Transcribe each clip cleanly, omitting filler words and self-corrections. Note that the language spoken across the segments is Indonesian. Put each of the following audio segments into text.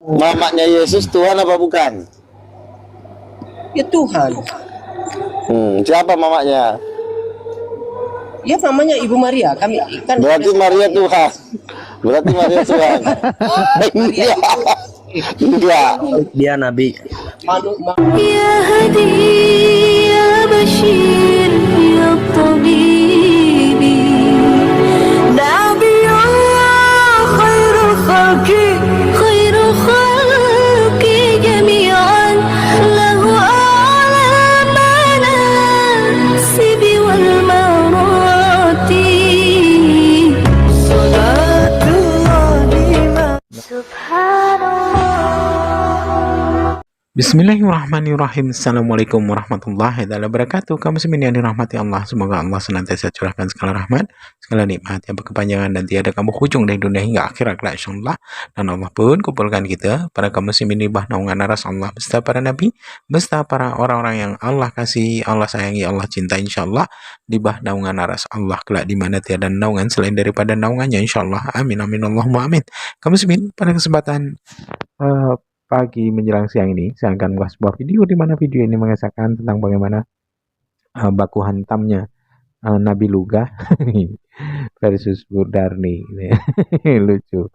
Mamanya Yesus Tuhan apa bukan? Ya Tuhan. Siapa mamanya? Ya namanya Ibu Maria. Kami kan Berarti Maria Tuhan. Berarti Maria Tuhan. Enggak. Dia nabi. يا هدي يا بشير يا طبيبي نبي الله خير خلق جميعا له أعلى المناسب والمراتب صلاة الله سبحان الله. Bismillahirrahmanirrahim. Assalamualaikum warahmatullahi wabarakatuh. Kaum muslimin yang dirahmati Allah, semoga Allah senantiasa curahkan segala rahmat, segala nikmat yang berkepanjangan dan tiada kamu hujung dari dunia hingga akhirat insyaallah. Dan Allah pun kumpulkan kita para kaum muslimin di bawah naungan aras Allah beserta para nabi, beserta para orang-orang yang Allah kasih, Allah sayangi, Allah cinta insyaallah di bawah naungan aras Allah kelak di mana tiada naungan selain daripada naungannya insyaallah. Amin amin Allahumma amin. Kaum muslimin, pada kesempatan pagi menjelang siang ini saya akan membuat sebuah video di mana video ini mengisahkan tentang bagaimana baku hantamnya Nabi Luga versus Budarni. Lucu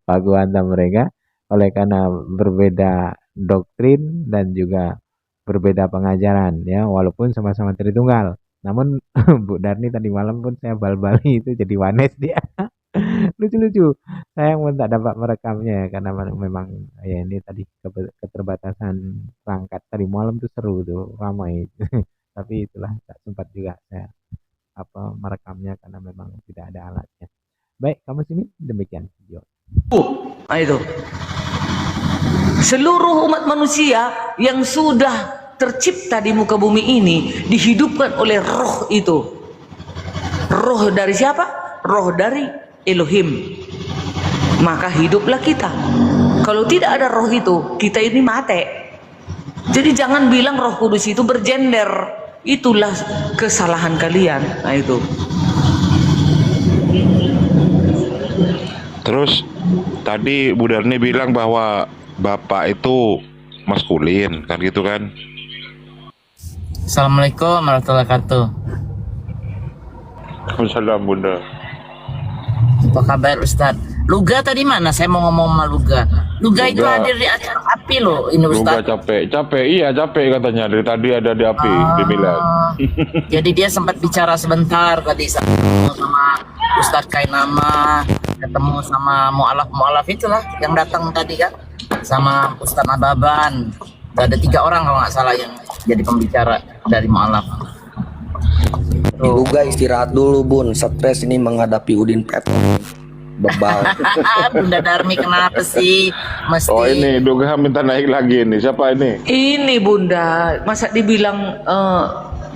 baku hantam mereka oleh karena berbeda doktrin dan juga berbeda pengajaran ya, walaupun sama-sama Tritunggal. Namun Budarni tadi malam pun saya bal-bali itu jadi wanes dia. Lucu-lucu. Saya pun tak dapat merekamnya ya, karena memang ya ini tadi keterbatasan perangkat. Tadi malam tuh seru tuh, ramai. Tapi itulah tak sempat juga saya merekamnya karena memang tidak ada alatnya. Baik, kamu sini demikian video. Itu seluruh umat manusia yang sudah tercipta di muka bumi ini dihidupkan oleh roh itu. Roh dari siapa? Roh dari Elohim. Maka hiduplah kita. Kalau tidak ada roh itu, kita ini mati. Jadi jangan bilang Roh Kudus itu bergender. Itulah kesalahan kalian. Nah itu. Terus tadi Bu Darni bilang bahwa Bapak itu maskulin, kan gitu kan? Assalamualaikum warahmatullahi wabarakatuh. Waalaikumsalam Bunda. Apa kabar Ustaz? Luga tadi mana? Saya mau ngomong sama Luga. Luga itu hadir di acara api loh ini Ustaz. Luga capek, iya capek katanya. Dari tadi ada di api di Milan. Jadi dia sempat bicara sebentar tadi sama Ustaz Kainama, ketemu sama mu'alaf itulah yang datang tadi kan, sama Ustaz Nababan. Ada 3 orang kalau nggak salah yang jadi pembicara dari mu'alaf. Luga istirahat dulu Bun, stres ini menghadapi Udin Peto. Bebal. Bunda Darmi kenapa sih? Mesti. Oh ini Luga minta naik lagi nih. Siapa ini? Ini Bunda, masa dibilang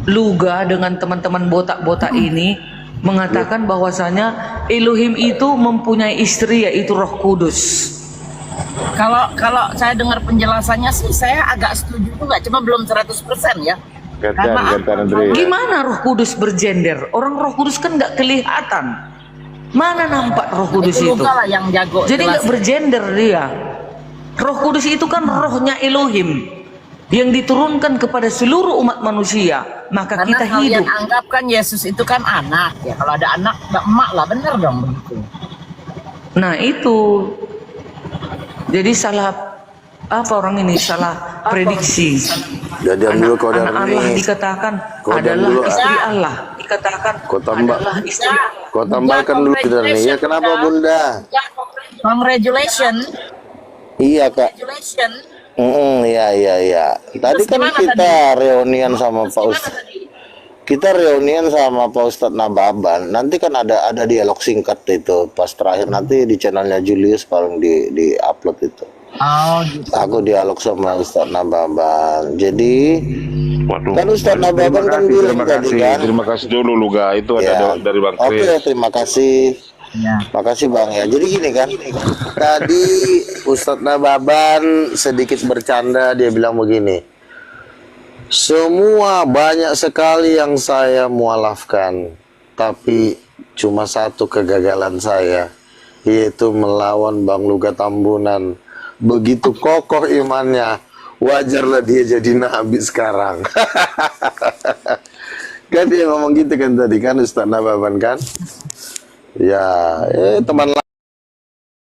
Luga dengan teman-teman botak-botak ini mengatakan bahwasanya Elohim itu mempunyai istri yaitu Roh Kudus. Kalau saya dengar penjelasannya sih saya agak setuju juga, cuma belum 100% ya. Gimana Roh Kudus bergender? Orang Roh Kudus kan nggak kelihatan. Mana nampak Roh Kudus itu? Yang jago. Jadi nggak bergender dia. Roh Kudus itu kan rohnya Elohim yang diturunkan kepada seluruh umat manusia. Maka karena kita kalian hidup. anggap kan Yesus itu kan anak ya. Kalau ada anak, ada emak lah, bener dong begitu. Nah itu. Jadi salah orang ini salah prediksi. Jadian dulu kau anak Allah dikatakan adalah dulu, istri Allah, dikatakan adalah istri Allah. Kau tambahkan dulu Darni. Ya kenapa Bunda? Congratulations. Iya Kak. Iya. Tadi kan kita reunian sama Pak Ustadz. Kita reunian sama Pak Ustadz Nababan. Nanti kan ada dialog singkat itu pas terakhir nanti di channelnya Julius paling di upload itu. Oh, gitu. Aku dialog sama Ustadz Nababan. Jadi kan Ustadz Nababan kan bilang tadi kan. Terima kasih dulu Luga. Itu ada dari Bang Kris. Oke, terima kasih. Ya. Makasih Bang ya. Jadi gini kan. Tadi Ustadz Nababan sedikit bercanda, dia bilang begini. Semua banyak sekali yang saya mualafkan, tapi cuma satu kegagalan saya, yaitu melawan Bang Luga Tambunan. begitu kokoh imannya, wajarlah dia jadi nabi sekarang. Kan dia ngomong gitu kan tadi kan Ustaz Nababan kan? Ya, teman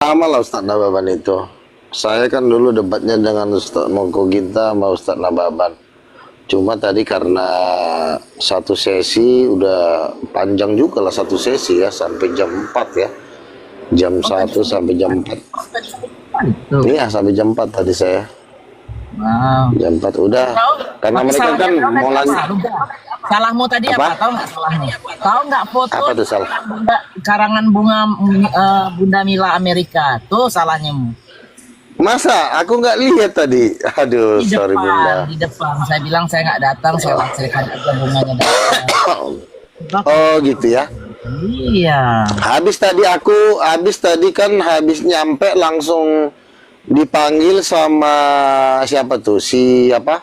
lama lah Ustaz Nababan itu. Saya kan dulu debatnya dengan Ustaz Mongko Ginta sama Ustaz Nababan. Cuma tadi karena satu sesi udah panjang juga lah, satu sesi ya, sampai jam 4 ya. Jam 1 sampai jam 4. Iya, sampai jam 4 tadi saya. Wow. Jam 4 udah. Karena mereka kan mau lanjut. Salahmu tadi apa? Tahu nggak salahmu? Tahu nggak foto Apa tuh salah? karangan bunga Bunda Mila Amerika? Tuh salahnya. Masa? Aku nggak lihat tadi. Aduh, Di sorry Bunda. depan, di depan. Saya bilang saya nggak datang, saya langsirkan aja bunganya datang. Oh gitu ya. Iya. Habis tadi kan habis nyampe langsung dipanggil sama siapa tuh? Si apa?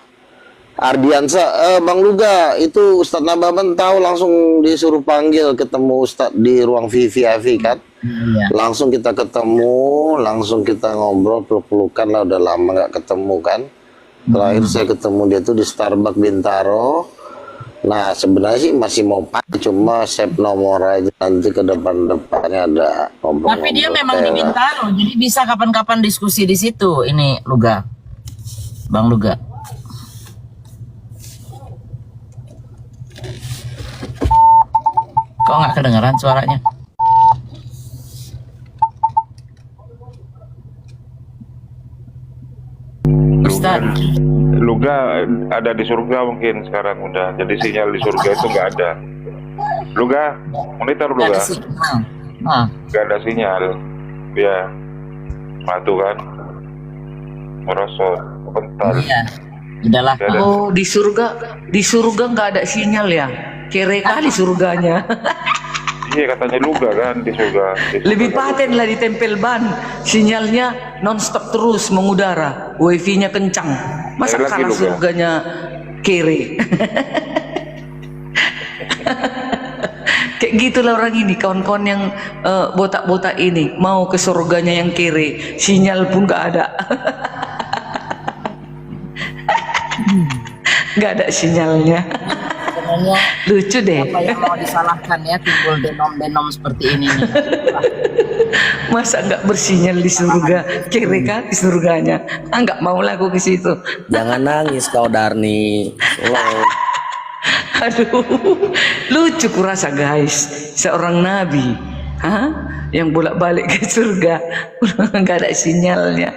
Ardiansa, Bang Luga, itu Ustadz Nababan tahu, langsung disuruh panggil ketemu Ustadz di ruang VIP kan. Iya. Langsung kita ketemu, langsung kita ngobrol, peluk-pelukan lah, udah lama nggak ketemu kan. Terakhir saya ketemu dia tuh di Starbucks Bintaro. Nah sebenarnya sih masih mau pakai, cuma save nomor aja, nanti ke depan-depannya ada ngobrol. Tapi dia memang di Bintaro, jadi bisa kapan-kapan diskusi di situ. Ini Luga, Bang Luga. Kok nggak kedengeran suaranya? Ustaz, Luga ada di surga mungkin sekarang udah. Jadi sinyal di surga itu nggak ada. Luga, monitor nggak Luga. ada sinyal. Nah, Nggak ada sinyal. Ya, matu kan. Merosot, bentar. iya. Udahlah. Nggak ada. Oh, di surga nggak ada sinyal ya? Kere kali surganya. Iya katanya Luga kan di surga. Lebih paten lah ditempel ban. Sinyalnya nonstop terus mengudara. Wifi-nya kencang. Masa Lagi kalah Luga. surganya kere? Kayak gitulah orang ini, kawan-kawan yang botak-botak ini. Mau ke surganya yang kere. Sinyal pun nggak ada. Nggak ada sinyalnya. Sebenarnya Lucu deh. apa yang mau disalahkan ya, timbul denom-denom seperti ini nih. Masa nggak bersinyal di surga? Kere kali surganya. Nggak mau lah aku ke situ. Jangan nangis kau Darni. Slow. Aduh, lucu kurasa guys. Seorang nabi, yang bolak-balik ke surga, nggak ada sinyalnya.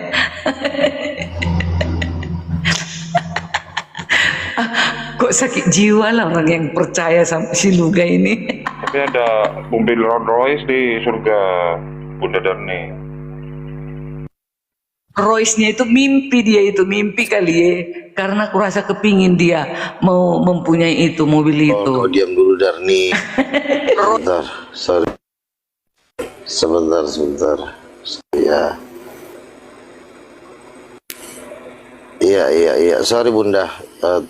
Kok sakit jiwa lah orang yang percaya sama si Luga ini. Tapi ada mobil Rolls Royce di surga Bunda Darni. Royce-nya itu mimpi, dia itu mimpi kali ya. Karena kurasa kepingin dia mau mempunyai itu, mobil itu. Oh, diam dulu Darni. Sebentar, sorry. Sebentar. Ya. Iya. Sorry Bunda,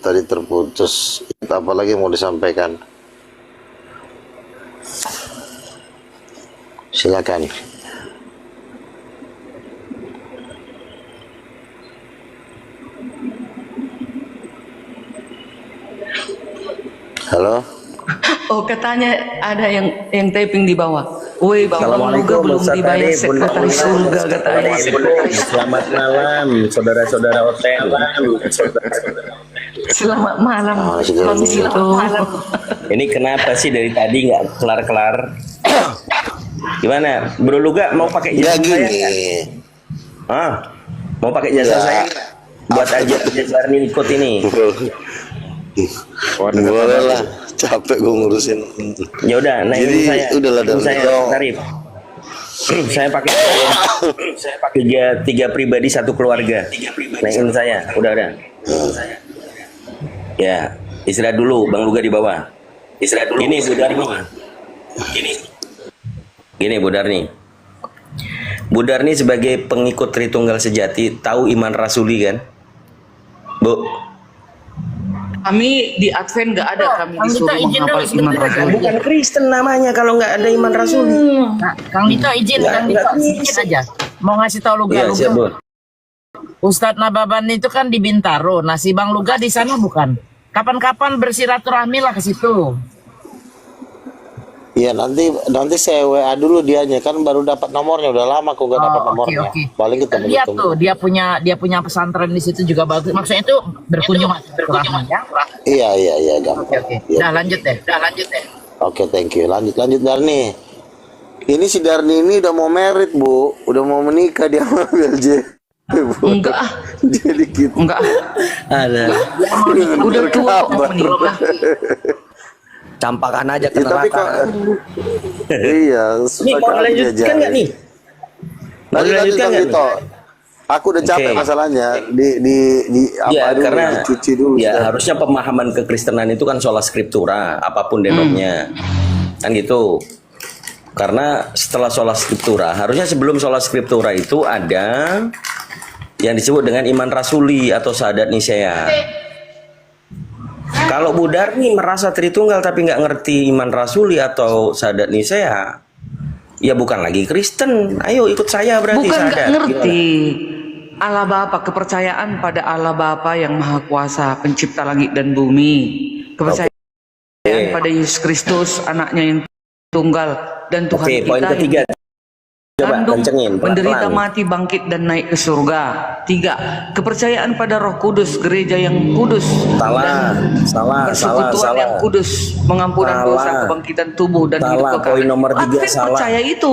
tadi terputus. Apa lagi mau disampaikan? Silakan. Halo. Oh, katanya ada yang typing di bawah. Woi, Bang Luga Assalamualaikum, belum Ustaz dibayar Tani, Bunda sekretaris surga katanya. Selamat malam, saudara-saudara hotel. Selamat malam, Bang Sito. Ini kenapa sih dari tadi nggak kelar-kelar? Gimana, Bro Luga mau pakai Ya jasa saya? gini. Mau pakai jasa Ya. saya nggak? Buat aja jasa ikut ini. Boleh lah, capek gue ngurusin. Ya udah, naikin Jadi, saya. udahlah, Naikin Dan. saya tarif. Saya pakai tiga pribadi satu keluarga. Naikin saya, udah. Ya, istirahat dulu, Bang Luga di bawah. Istirahat dulu. Ini Bu Darni. Gini Bu Darni. Bu Darni sebagai pengikut Tritunggal Sejati tahu iman rasuli kan? Bu. Kami di Advent nggak ada, kami disuruh menghafal iman Rasul. Bukan Kristen namanya kalau nggak ada iman rasuli. Kang Dito izin, Kang Dito sedikit aja. Mau ngasih tahu Luga. Iya, siap Bu. Ustadz Nababan itu kan di Bintaro. Nah, si Bang Luga di sana bukan? Kapan-kapan bersilaturahmi lah ke situ. Iya, nanti saya WA dulu dianya, kan baru dapat nomornya, udah lama kok gak dapat Oh, oke nomornya. oke. Paling kita Lihat tuh, dia punya pesantren di situ juga bagus. Maksudnya itu berkunjung ya. Iya, gampang. Oke. Iya. Dah lanjut deh. Oke, thank you. Lanjut Darni. Ini si Darni ini udah mau merit, Bu. Udah mau menikah dia sama BLJ. Bu. Enggak ah, Dia dikit. enggak ah. Ada. Udah tua kok mau menikah. Campakan aja ke Ya, tapi neraka. iya, Nih, mau lanjutkan nggak nih? Mau Lanjut dilanjutkan Bang nggak Gito. Aku udah capek Oke. masalahnya di Ya, apa dulu, karena dicuci dulu. ya sudah. harusnya pemahaman kekristenan itu kan sola scriptura, apapun denomnya. Kan gitu. Karena setelah sola scriptura, harusnya sebelum sola scriptura itu ada yang disebut dengan iman rasuli atau syahadat nisea. Kalau Bu Darni merasa Tritunggal tapi nggak ngerti iman rasuli atau syahadat nisea, ya bukan lagi Kristen. Ayo ikut saya berarti Bukan nggak syahadat. ngerti. Allah Bapa, kepercayaan pada Allah Bapa yang Maha Kuasa, pencipta langit dan bumi. Kepercayaan pada Yesus Kristus, anaknya yang tunggal dan Tuhan Oke, poin kita ketiga. yang Coba kandung, kencengin menderita, pelan-pelan. mati, bangkit dan naik ke surga. 3. Kepercayaan pada Roh Kudus, gereja yang kudus Salah, salah, persekutuan yang salah. kudus, mengampunan Salah. dosa, kebangkitan tubuh dan Salah, hidup kekal. poin nomor 3 Advent salah. percaya itu.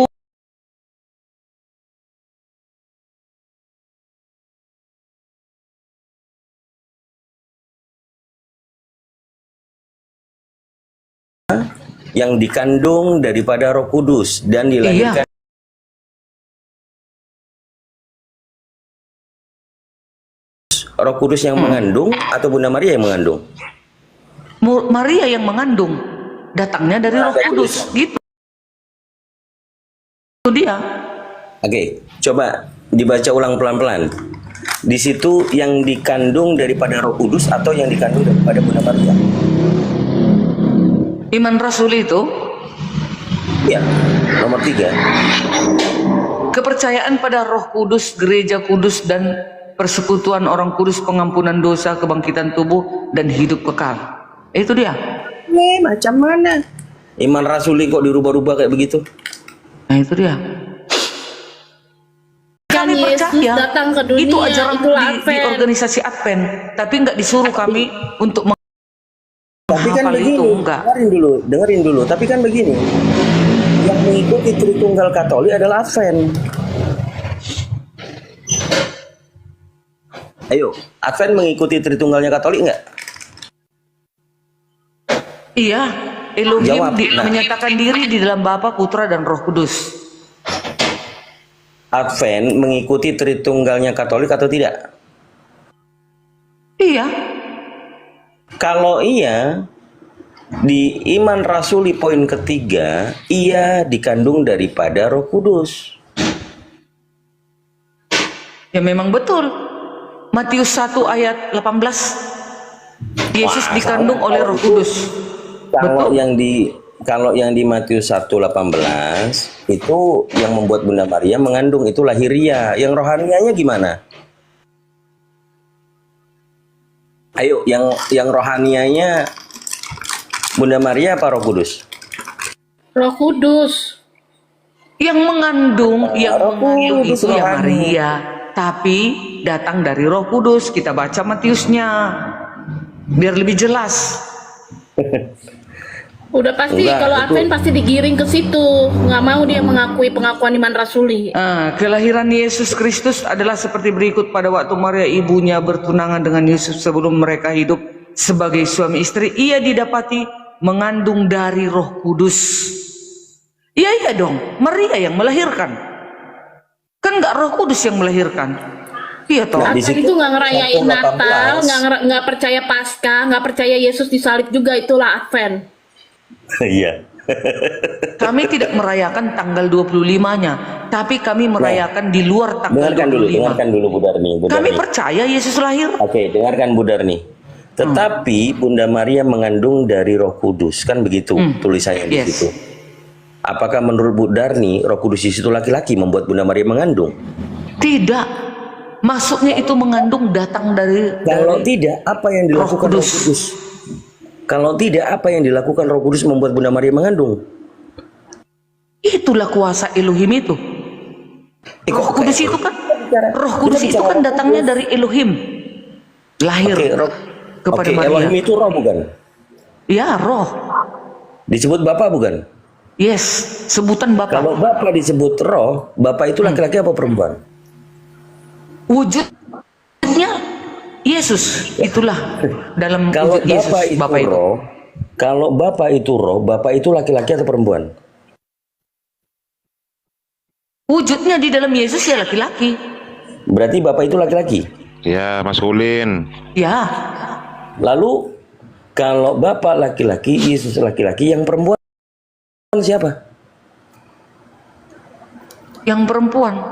Yang dikandung daripada Roh Kudus dan dilahirkan Roh Kudus yang mengandung atau Bunda Maria yang mengandung? Maria yang mengandung, datangnya dari Roh Kudus, gitu. Itu dia. Oke, coba dibaca ulang pelan-pelan. Di situ yang dikandung daripada Roh Kudus atau yang dikandung daripada Bunda Maria? Iman Rasul itu Ya, nomor 3. kepercayaan pada Roh Kudus, gereja kudus dan persekutuan orang kudus, pengampunan dosa, kebangkitan tubuh dan hidup kekal. Itu dia. Macam mana? Iman rasuli kok dirubah-rubah kayak begitu? Nah, itu dia. Kan Kami Yesus percaya datang ke dunia, itu ajaran itulah di Advent. organisasi Advent, tapi nggak disuruh kami untuk Tapi kan menghafal begini, itu, enggak. dengerin dulu. Tapi kan begini, yang mengikuti Tritunggal Katolik adalah Advent. Ayo, Advent mengikuti Tritunggalnya Katolik nggak? Iya, Elohim Jawab, nah. menyatakan diri di dalam Bapa, Putra dan Roh Kudus. Advent mengikuti Tritunggalnya Katolik atau tidak? Iya. Kalau iya, di iman rasuli poin ketiga, ia dikandung daripada Roh Kudus. Ya memang betul. Matius 1 ayat 18. Yesus Wah, dikandung salah. oleh Roh Kudus. Kalau Betul. yang di Matius 1:18 itu yang membuat Bunda Maria mengandung itu lahiria. Yang rohanianya gimana? Ayo, yang rohanianya Bunda Maria apa Roh Kudus? Roh Kudus. Yang mengandung, Roh Kudus itu ya rohani. Maria, tapi datang dari Roh Kudus. Kita baca Matiusnya biar lebih jelas. Udah pasti Enggak, kalau itu- Advent pasti digiring ke situ. Nggak mau dia mengakui pengakuan iman rasuli. Kelahiran Yesus Kristus adalah seperti berikut. Pada waktu Maria ibunya bertunangan dengan Yusuf sebelum mereka hidup sebagai suami istri, ia didapati mengandung dari Roh Kudus. Iya dong, Maria yang melahirkan. Kan nggak Roh Kudus yang melahirkan. Iya toh. Nah, di Advent situ itu nggak ngerayain 1:18. Natal, nggak percaya Paskah, nggak percaya Yesus disalib juga, itulah Advent. Iya. Kami tidak merayakan tanggal 25-nya, tapi kami merayakan di luar tanggal Dengarkan 25. dulu Bu Darni. Kami percaya Yesus lahir. Oke, dengarkan Bu Darni. Tetapi Bunda Maria mengandung dari Roh Kudus, kan begitu tulisannya di Yes. situ. Apakah menurut Bu Darni Roh Kudus di situ laki-laki membuat Bunda Maria mengandung? Tidak. Masuknya itu mengandung datang dari Kalau tidak, apa yang dilakukan Roh Kudus. Kudus? Kalau tidak, apa yang dilakukan Roh Kudus membuat Bunda Maria mengandung? Itulah kuasa Elohim itu. Roh Kudus itu kan, Roh Kudus itu kan datangnya dari Elohim, lahir kepada Maria. Elohim itu roh bukan? Ya, roh. Disebut Bapa bukan? Yes, sebutan Bapa. Kalau Bapa disebut roh, Bapa itu laki-laki apa perempuan? Wujudnya Yesus, itulah dalam Kalau wujud Yesus, Bapa itu Bapa itu. roh, kalau Bapa itu roh, Bapa itu laki-laki atau perempuan? Wujudnya di dalam Yesus ya laki-laki. Berarti Bapa itu laki-laki. Ya, maskulin. Ya, Lalu kalau Bapa laki-laki, Yesus laki-laki, yang perempuan siapa? yang perempuan.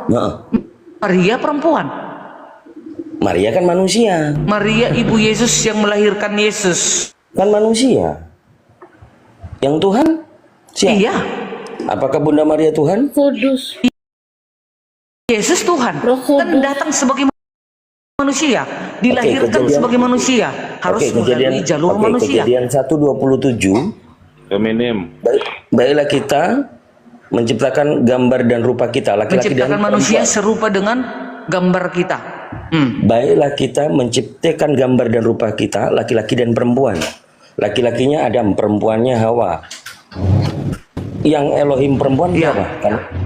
Nah, Maria perempuan. Maria kan manusia, Maria ibu Yesus yang melahirkan Yesus. kan manusia. Yang Tuhan siapa? Iya, Apakah Bunda Maria Tuhan? Kudus. Yesus Tuhan. Roh Kan Kudus. datang sebagai manusia, dilahirkan kejadian- sebagai manusia, harus melalui jalur manusia. Kejadian 1:27. Feminim. Baiklah kita menciptakan gambar dan rupa kita, laki-laki dan Menciptakan manusia perempuan. serupa dengan gambar kita. Baiklah kita menciptakan gambar dan rupa kita, laki-laki dan perempuan. Laki-lakinya Adam, perempuannya Hawa. Yang Elohim perempuan Iya. siapa?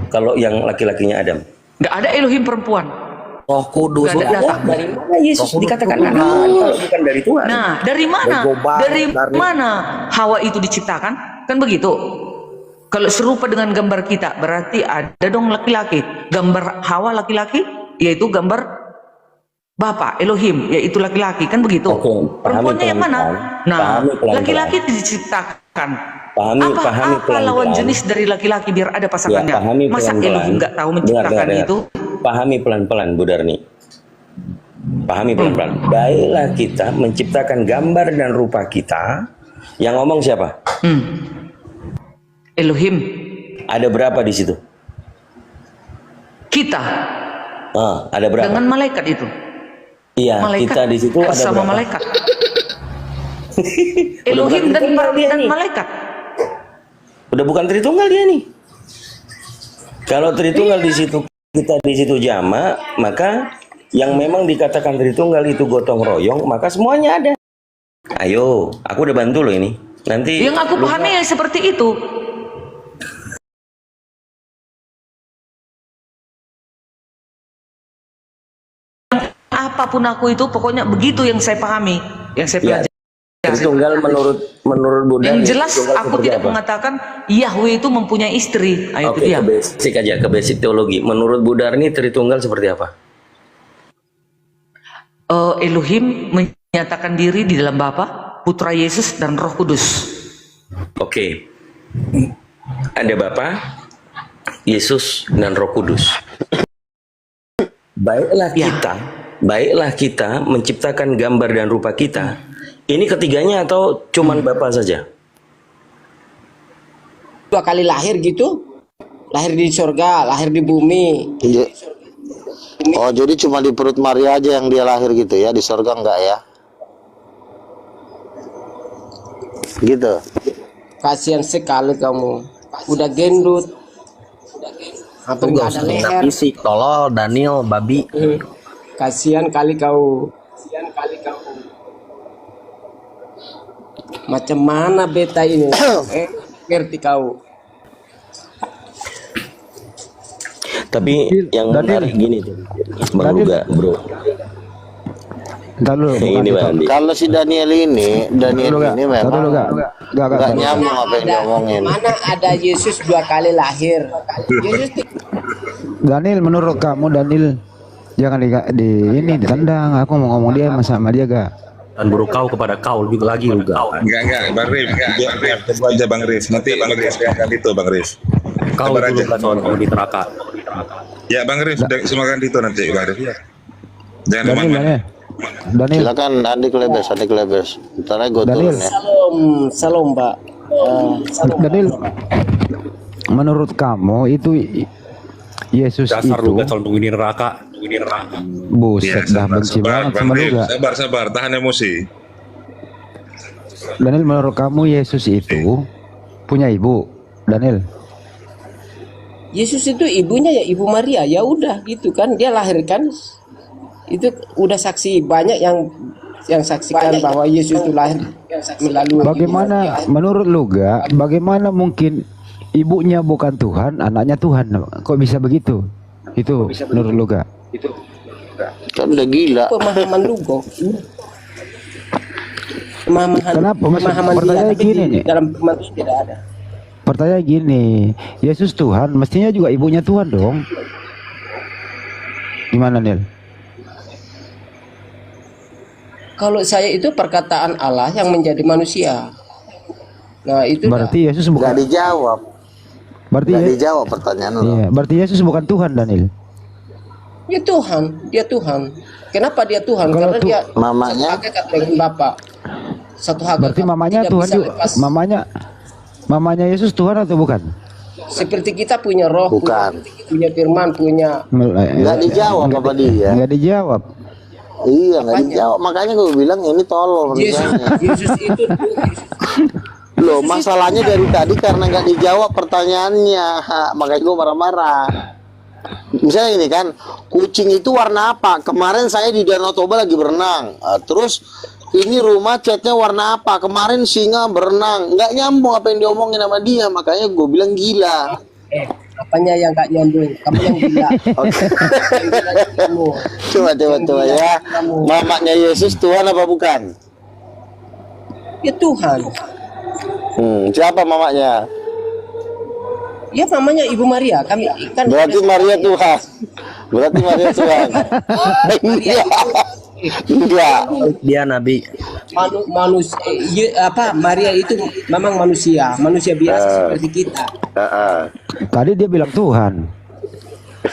Kalau yang laki-lakinya Adam. Nggak ada Elohim perempuan. Roh Kudus. Nggak ada datang. Dari mana Yesus dikatakan Adam kalau bukan dari Tuhan? Nah, dari mana? Dari mana Hawa itu diciptakan? Kan begitu. Kalau serupa dengan gambar kita, berarti ada dong laki-laki. Gambar Hawa laki-laki, yaitu gambar Bapa Elohim, yaitu laki-laki, kan begitu. Oke, pahami Perempuannya yang mana? pelan-pelan. Nah, Pahami pelan-pelan. laki-laki diciptakan. Pahami Apa pelan-pelan. lawan jenis dari laki-laki biar ada Ya, pasangannya? pahami Masa pelan-pelan. Elohim nggak tahu menciptakan Dengar. itu? Pahami pelan-pelan, Bu Darni. Pahami pelan-pelan. Baiklah kita menciptakan gambar dan rupa kita. Yang ngomong siapa? Elohim. Ada berapa di situ? Kita Ada berapa? dengan malaikat itu. Iya, Malaikat kita di situ ada bersama berapa? malaikat. Elohim dan malaikat. Udah bukan Tritunggal dia nih. Kalau Tritunggal di situ, kita di situ jamak, maka yang memang dikatakan Tritunggal itu gotong royong, maka semuanya ada. Ayo, aku udah bantu loh ini. Nanti Yang aku pahami ya seperti itu. Apapun aku itu pokoknya begitu yang saya pahami, yang saya ya, pelajari. Tritunggal menurut Buddha. Yang jelas Tritunggal aku seperti tidak apa? mengatakan Yahweh itu mempunyai istri. Nah, itu Oke, dia. ke basic aja, ke basic teologi. Menurut Buddha ini Tritunggal seperti apa? Elohim menyatakan diri di dalam Bapa, Putra Yesus dan Roh Kudus. Oke. Ada Bapa, Yesus dan Roh Kudus. Baiklah kita menciptakan gambar dan rupa kita. Ini ketiganya atau cuman Bapa saja? 2 kali lahir gitu. Lahir di surga, lahir di bumi. Oh, jadi cuma di perut Maria aja yang dia lahir gitu ya, di surga enggak ya? Gitu. Kasihan sekali kamu. Udah gendut. Hampir nggak ada leher. Fisik, tolol, Daniel, babi. Kasihan kali kau. Macam mana beta ini? Ngerti kau. Tapi yang menarik gini tuh, Bang Luga, bro. Ini Bang Andi. Kalau si Daniel ini memang nggak nyambung apa yang diomongin. Mana ada Yesus 2 kali lahir? Yesus Daniel, menurut kamu Daniel jangan ini ditendang. Aku mau ngomong dia sama dia gak? Dan buruk kau kepada kau lebih lagi juga. Enggak, Bang Rif. Coba aja Bang Rif. Nanti Bang Rif akan itu Bang Rif. Kau Sabar itu aja. bukan soal kamu di neraka. Ya Bang Rif, semakan itu nanti Bang Rif. Ya. Jangan Daniel. Silakan Andi Klebes. Ntar aja gue Daniel. turun ya. Salam, Mbak. Daniel, menurut kamu itu Yesus Dasar itu lu gak soal nungguin di neraka. Buset, dah benci banget sama lu gak? Sabar, tahan emosi. Daniel, menurut kamu Yesus itu punya ibu, Daniel? Yesus itu ibunya ya Ibu Maria, ya udah gitu kan, dia lahirkan itu udah saksi banyak yang saksikan bahwa Yesus itu lahir melalui. Bagaimana menurut lu gak? Bagaimana mungkin ibunya bukan Tuhan, anaknya Tuhan? Kok bisa begitu? Itu menurut lu gak? Kan udah gila. Pemahaman lu kok. Kenapa? Pemahaman Pertanyaan dia, gini nih. dalam firman itu tidak ada. Pertanyaan gini, Yesus Tuhan, mestinya juga ibunya Tuhan dong. Gimana, Nil? Kalau saya itu perkataan Allah yang menjadi manusia. Nah, itu Berarti Yesus bukan. Gak dijawab. Berarti Gak dijawab pertanyaan lo. Iya, berarti Yesus bukan Tuhan, Daniel. dia Tuhan, dia Tuhan. Kenapa dia Tuhan? Kalau Karena dia mamanya? satu hakikat dengan Bapa. Satu hakikat. Berarti mamanya Tidak Tuhan bisa juga. lepas. Mamanya Yesus Tuhan atau bukan? Seperti kita punya roh, Bukan. punya firman, punya. Gak dijawab apa dia. Nggak dijawab. Iya, nggak dijawab. Makanya gue bilang ini tolol misalnya. Yesus itu Loh, masalahnya dari tadi karena nggak dijawab pertanyaannya. Makanya gue marah-marah. Misalnya ini kan, kucing itu warna apa? Kemarin saya di Danau Toba lagi berenang. Terus ini rumah catnya warna apa? Kemarin singa berenang. Nggak nyambung apa yang diomongin sama dia. Makanya gue bilang gila. apanya yang gak nyambung? Kamu yang gila. Yang gila itu kamu. Coba ya. Mamanya Yesus Tuhan apa bukan? Ya Tuhan. Siapa mamanya? Ya namanya Ibu Maria. Kami kan Berarti Maria Tuhan. Berarti Maria Tuhan. Enggak. Dia nabi. Maria itu memang manusia biasa seperti kita. Tadi dia bilang Tuhan.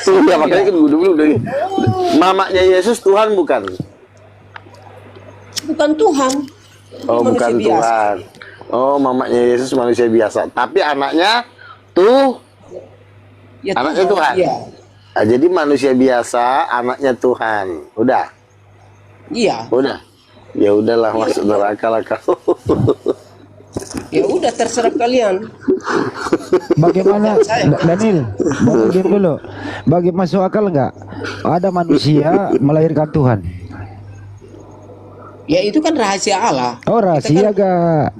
Iya, makanya kan dulu dari mamanya Yesus Tuhan bukan? Bukan Tuhan. Oh, bukan Tuhan. Oh, mamanya Yesus manusia biasa. Tapi anaknya tuh ya, anaknya Tuhan. Iya. Nah, jadi manusia biasa, anaknya Tuhan. Udah. Iya. Udah. Ya udahlah, masuk neraka lah kau. Ya udah, terserah kalian. Bagaimana, Daniel? Diam dulu. Bagi masuk akal nggak? Ada manusia melahirkan Tuhan. Ya itu kan rahasia Allah. Oh, rahasia gak?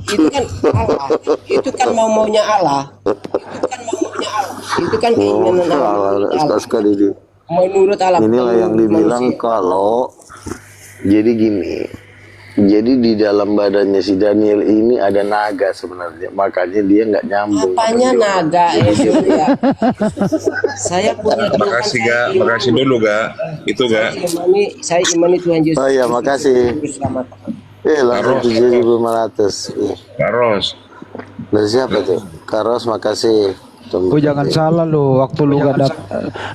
Itu kan Allah. Itu kan maunya Allah. Itu kan keinginan Allah. Menurut Allah. Inilah yang dibilang kalau jadi gini. Jadi di dalam badannya si Daniel ini ada naga sebenarnya, makanya dia nggak nyambung. Apanya naga itu ya? Saya punya. Makasih Ga, makasih dulu Ga, itu Ga. Saya imani Tuhan Yesus. Oh iya, makasih. Langsung 7.500. Karos. Dari siapa tuh? Karos, makasih. Kau jangan salah lo, waktu lu gak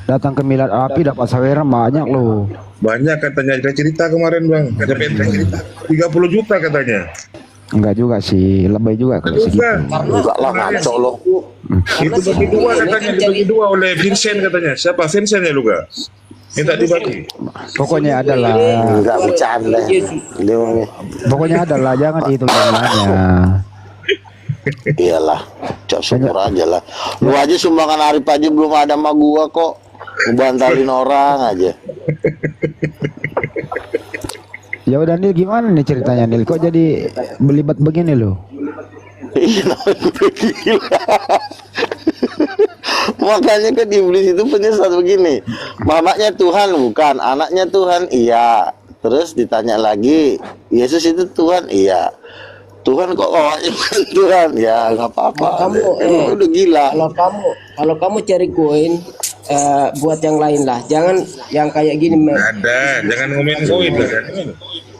datang ke Milad Api dapat saweran banyak lo. Banyak katanya, ada cerita kemarin Bang. Ada cerita 30 juta katanya. Enggak juga sih, lebih juga kalau segitu. Enggak lah, ngaco lo. Itu bagi dua katanya, dibagi dua oleh Vincent katanya. Siapa Vincent ya lu Ga? Minta dibagi. Pokoknya adalah. Enggak bercanda. Pokoknya adalah, jangan dihitung jumlahnya. Iyalah, cok syukur aja lah. Lu aja sumbangan Arif aja belum ada sama gua kok. Ngebantalin orang aja. Ya udah Nil, gimana nih ceritanya Nil? Kok jadi belibat begini lo? Iya, makanya kan iblis itu penyesat begini. Mamanya Tuhan bukan, anaknya Tuhan iya. Terus ditanya lagi, Yesus itu Tuhan iya. Tuhan kok bukan Tuhan ya, nggak apa-apa. Kamu udah gila. Kalau kamu cari koin, buat yang lain lah. Jangan yang kayak gini. Ada, jangan ngomongin koin lah.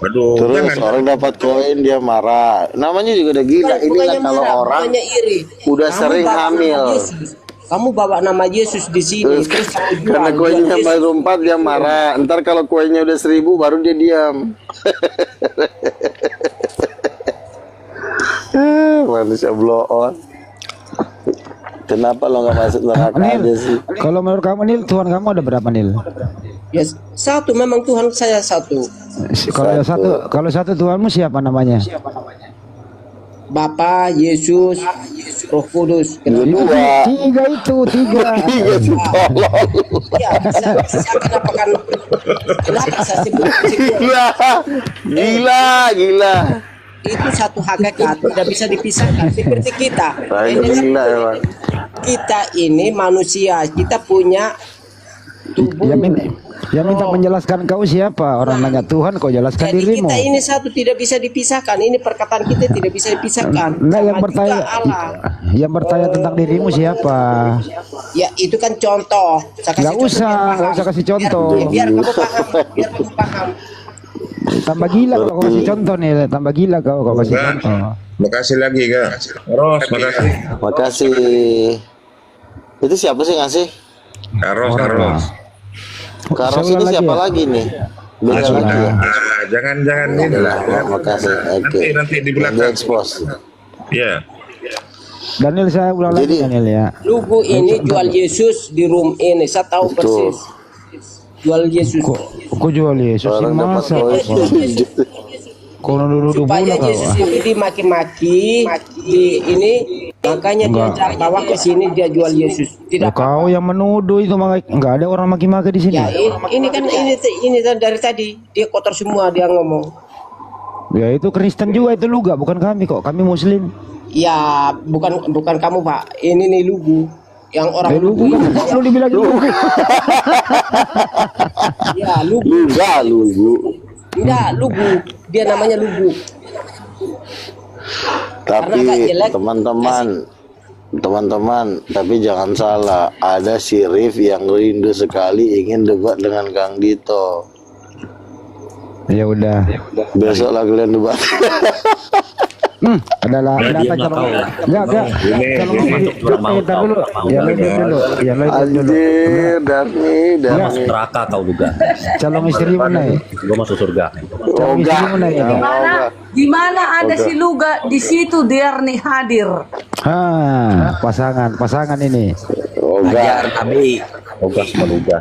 Waduh, terus jangan. orang dapat koin dia marah. Namanya juga udah gila. Inilah kalau orang iri. udah sering hamil. Kamu bawa nama Yesus di sini. Terus Karena koinnya baru 4 dia marah. Ntar kalau koinnya udah 1000 baru dia diam. Manusia blow on. Kenapa lo nggak masuk neraka Nil, aja sih? kalau menurut kamu Nil, Tuhan kamu ada berapa Nil? Ya satu, memang Tuhan saya satu. Kalau satu Tuhanmu siapa namanya? Bapa, Yesus, Roh Kudus. Dua. Tiga itu, tiga. Iya sih, tolol. Ya, saya kenapa saya sebut Gila. itu satu hakikat, tidak bisa dipisahkan. Seperti kita. Gila emang. Kita ini manusia, kita punya tubuh. Yang minta menjelaskan kau siapa? Orang nanya Tuhan, kau jelaskan Jadi dirimu. kita ini satu tidak bisa dipisahkan. Ini perkataan kita tidak bisa dipisahkan. Enggak, yang Sama bertanya, juga Allah. yang bertanya tentang dirimu siapa? Ya itu kan contoh. Saya kasih Nggak contoh usah, biar nggak usah kasih contoh. Biar kamu paham. Biar kamu paham. Tambah gila kau kasih contoh nih, tambah gila kau kasih contoh. Makasih lagi kak. Ros, makasih. Makasih. Itu siapa sih ngasih? Karos. Karos Saya ini ulang siapa lagi lagi nih? Beda lagi ya? Jangan ini lah. Makasih. Oke. Nanti di belakang. Di expose. Iya. Daniel, saya ulang lagi Jadi- Daniel ya. Lugu ini jual Yesus di room ini. Saya tahu Betul. persis. Jual Yesus. Kok jual Yesus sih Orang dapat masa? poin. Kau nuduh Supaya bola kau. Yesus ini dimaki-maki di ini, makanya dia bawa ke sini dia jual Yesus. Tidak Kau yang menuduh itu nggak ada orang maki-maki di sini. ya ini kan ini dari tadi dia kotor semua dia ngomong. Ya itu Kristen juga itu Luga, bukan kami kok. Kami Muslim. Ya bukan kamu Pak. Ini nih Lugu yang orang Lugu kan lu dibilang Lugu. Ya Lugu. Lugu. Enggak, Lugu. Dia namanya Lugu. Tapi Karena Kak jelek, teman-teman, tapi jangan salah, ada si Rif yang rindu sekali ingin debat dengan Kang Dito. Ya udah. Besok lah kalian debat. Adalah Nah, dia data nggak calon. tahu. Enggak. Calon masuk dalam mau Bentar tahu. dulu. Ya lo dulu. Ya lo dulu. Anjir, Darni. Masuk neraka kau juga. Calon istri mana ya? Gua masuk surga. Calon istri mana ya? Di mana ada si Luga, di situ dia nih hadir. Pasangan ini. Ajar Nabi. Oga sama Luga.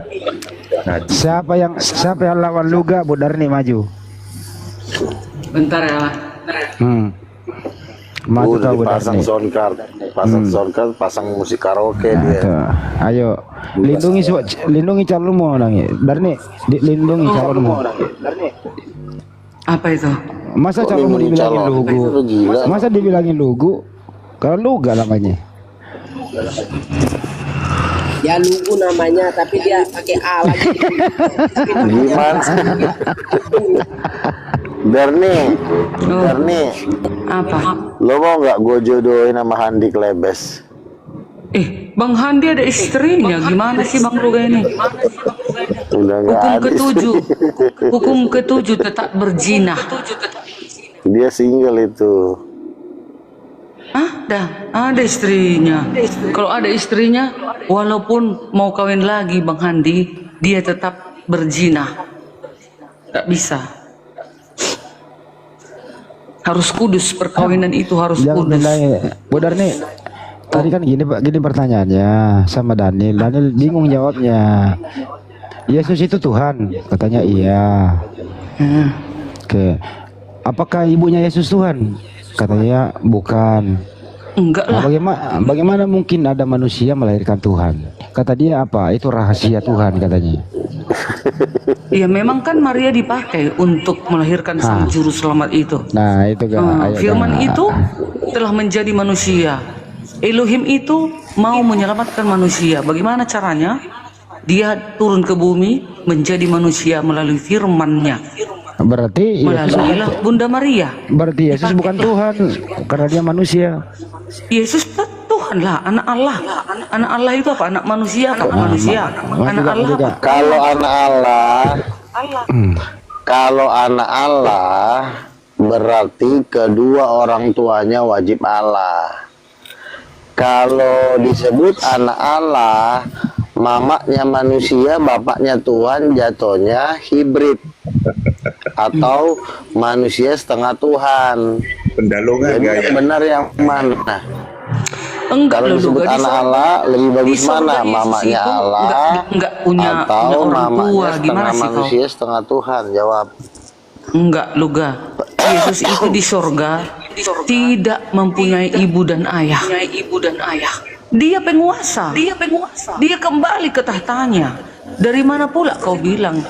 Nah, Siapa yang lawan Luga? Bu Darni maju. Bentar ya. Maju kau Bu dipasang Darni. soundcard, pasang musik karaoke dia. Tuh. Ayo, lindungi calonmu nangis. Darni, lindungi calonmu. Apa itu? Masa Kok calonmu lindungi dibilangin calon? lugu? Lu gila. Masa dibilangin lugu? Kalau Luga namanya. Ya Lugu namanya, tapi dia pakai A lagi. Gimana sih? Darni, Apa? lo mau nggak gue jodohin sama Handi Klebes? Bang Handi ada istrinya. Gimana sih Bang Luga ini? Udah nggak Hukum ada. ketujuh. Hukum ketujuh tetap berzina. Dia single itu. Ada istrinya. Kalau ada istrinya, walaupun mau kawin lagi Bang Handi, dia tetap berzina. Tak bisa. Harus kudus, perkawinan itu harus Jangan kudus. nilai. Bu Darni, tadi kan gini pertanyaannya sama Daniel. Daniel bingung jawabnya. Yesus itu Tuhan, katanya iya. Oke. Apakah ibunya Yesus Tuhan? Katanya bukan. Enggak Nah, lah. bagaimana mungkin ada manusia melahirkan Tuhan? Kata dia apa? Itu rahasia Tuhan katanya. Ya memang kan Maria dipakai untuk melahirkan sang juru selamat itu. Nah itu kan. Ayo, Firman kan. itu telah menjadi manusia. Elohim itu mau menyelamatkan manusia. Bagaimana caranya? Dia turun ke bumi menjadi manusia melalui firman-Nya. Berarti Yesus, Melaluilah Bunda Maria. berarti Yesus bukan Tuhan karena dia manusia. Yesus Tuhan lah, anak Allah. Anak Allah itu apa? Anak manusia apa? Manusia. Anak Allah apa? Kalau anak Allah berarti kedua orang tuanya wajib Allah. Kalau disebut anak Allah, mamanya manusia, bapaknya Tuhan, jatuhnya hibrid atau manusia setengah Tuhan. Pendalungan Jadi yang benar yang mana? Enggak Kalau loh, disebut Luga, di anak sorga- Allah, lebih di bagus sorga mana? Yesus Mamanya itu Allah enggak punya atau orang tua. mamanya Gimana setengah sih kau? manusia setengah Tuhan? Jawab. Enggak, Luga. Yesus itu di sorga tidak mempunyai ibu dan ayah. Dia penguasa. Dia kembali ke tahtanya. Dari mana pula kau bilang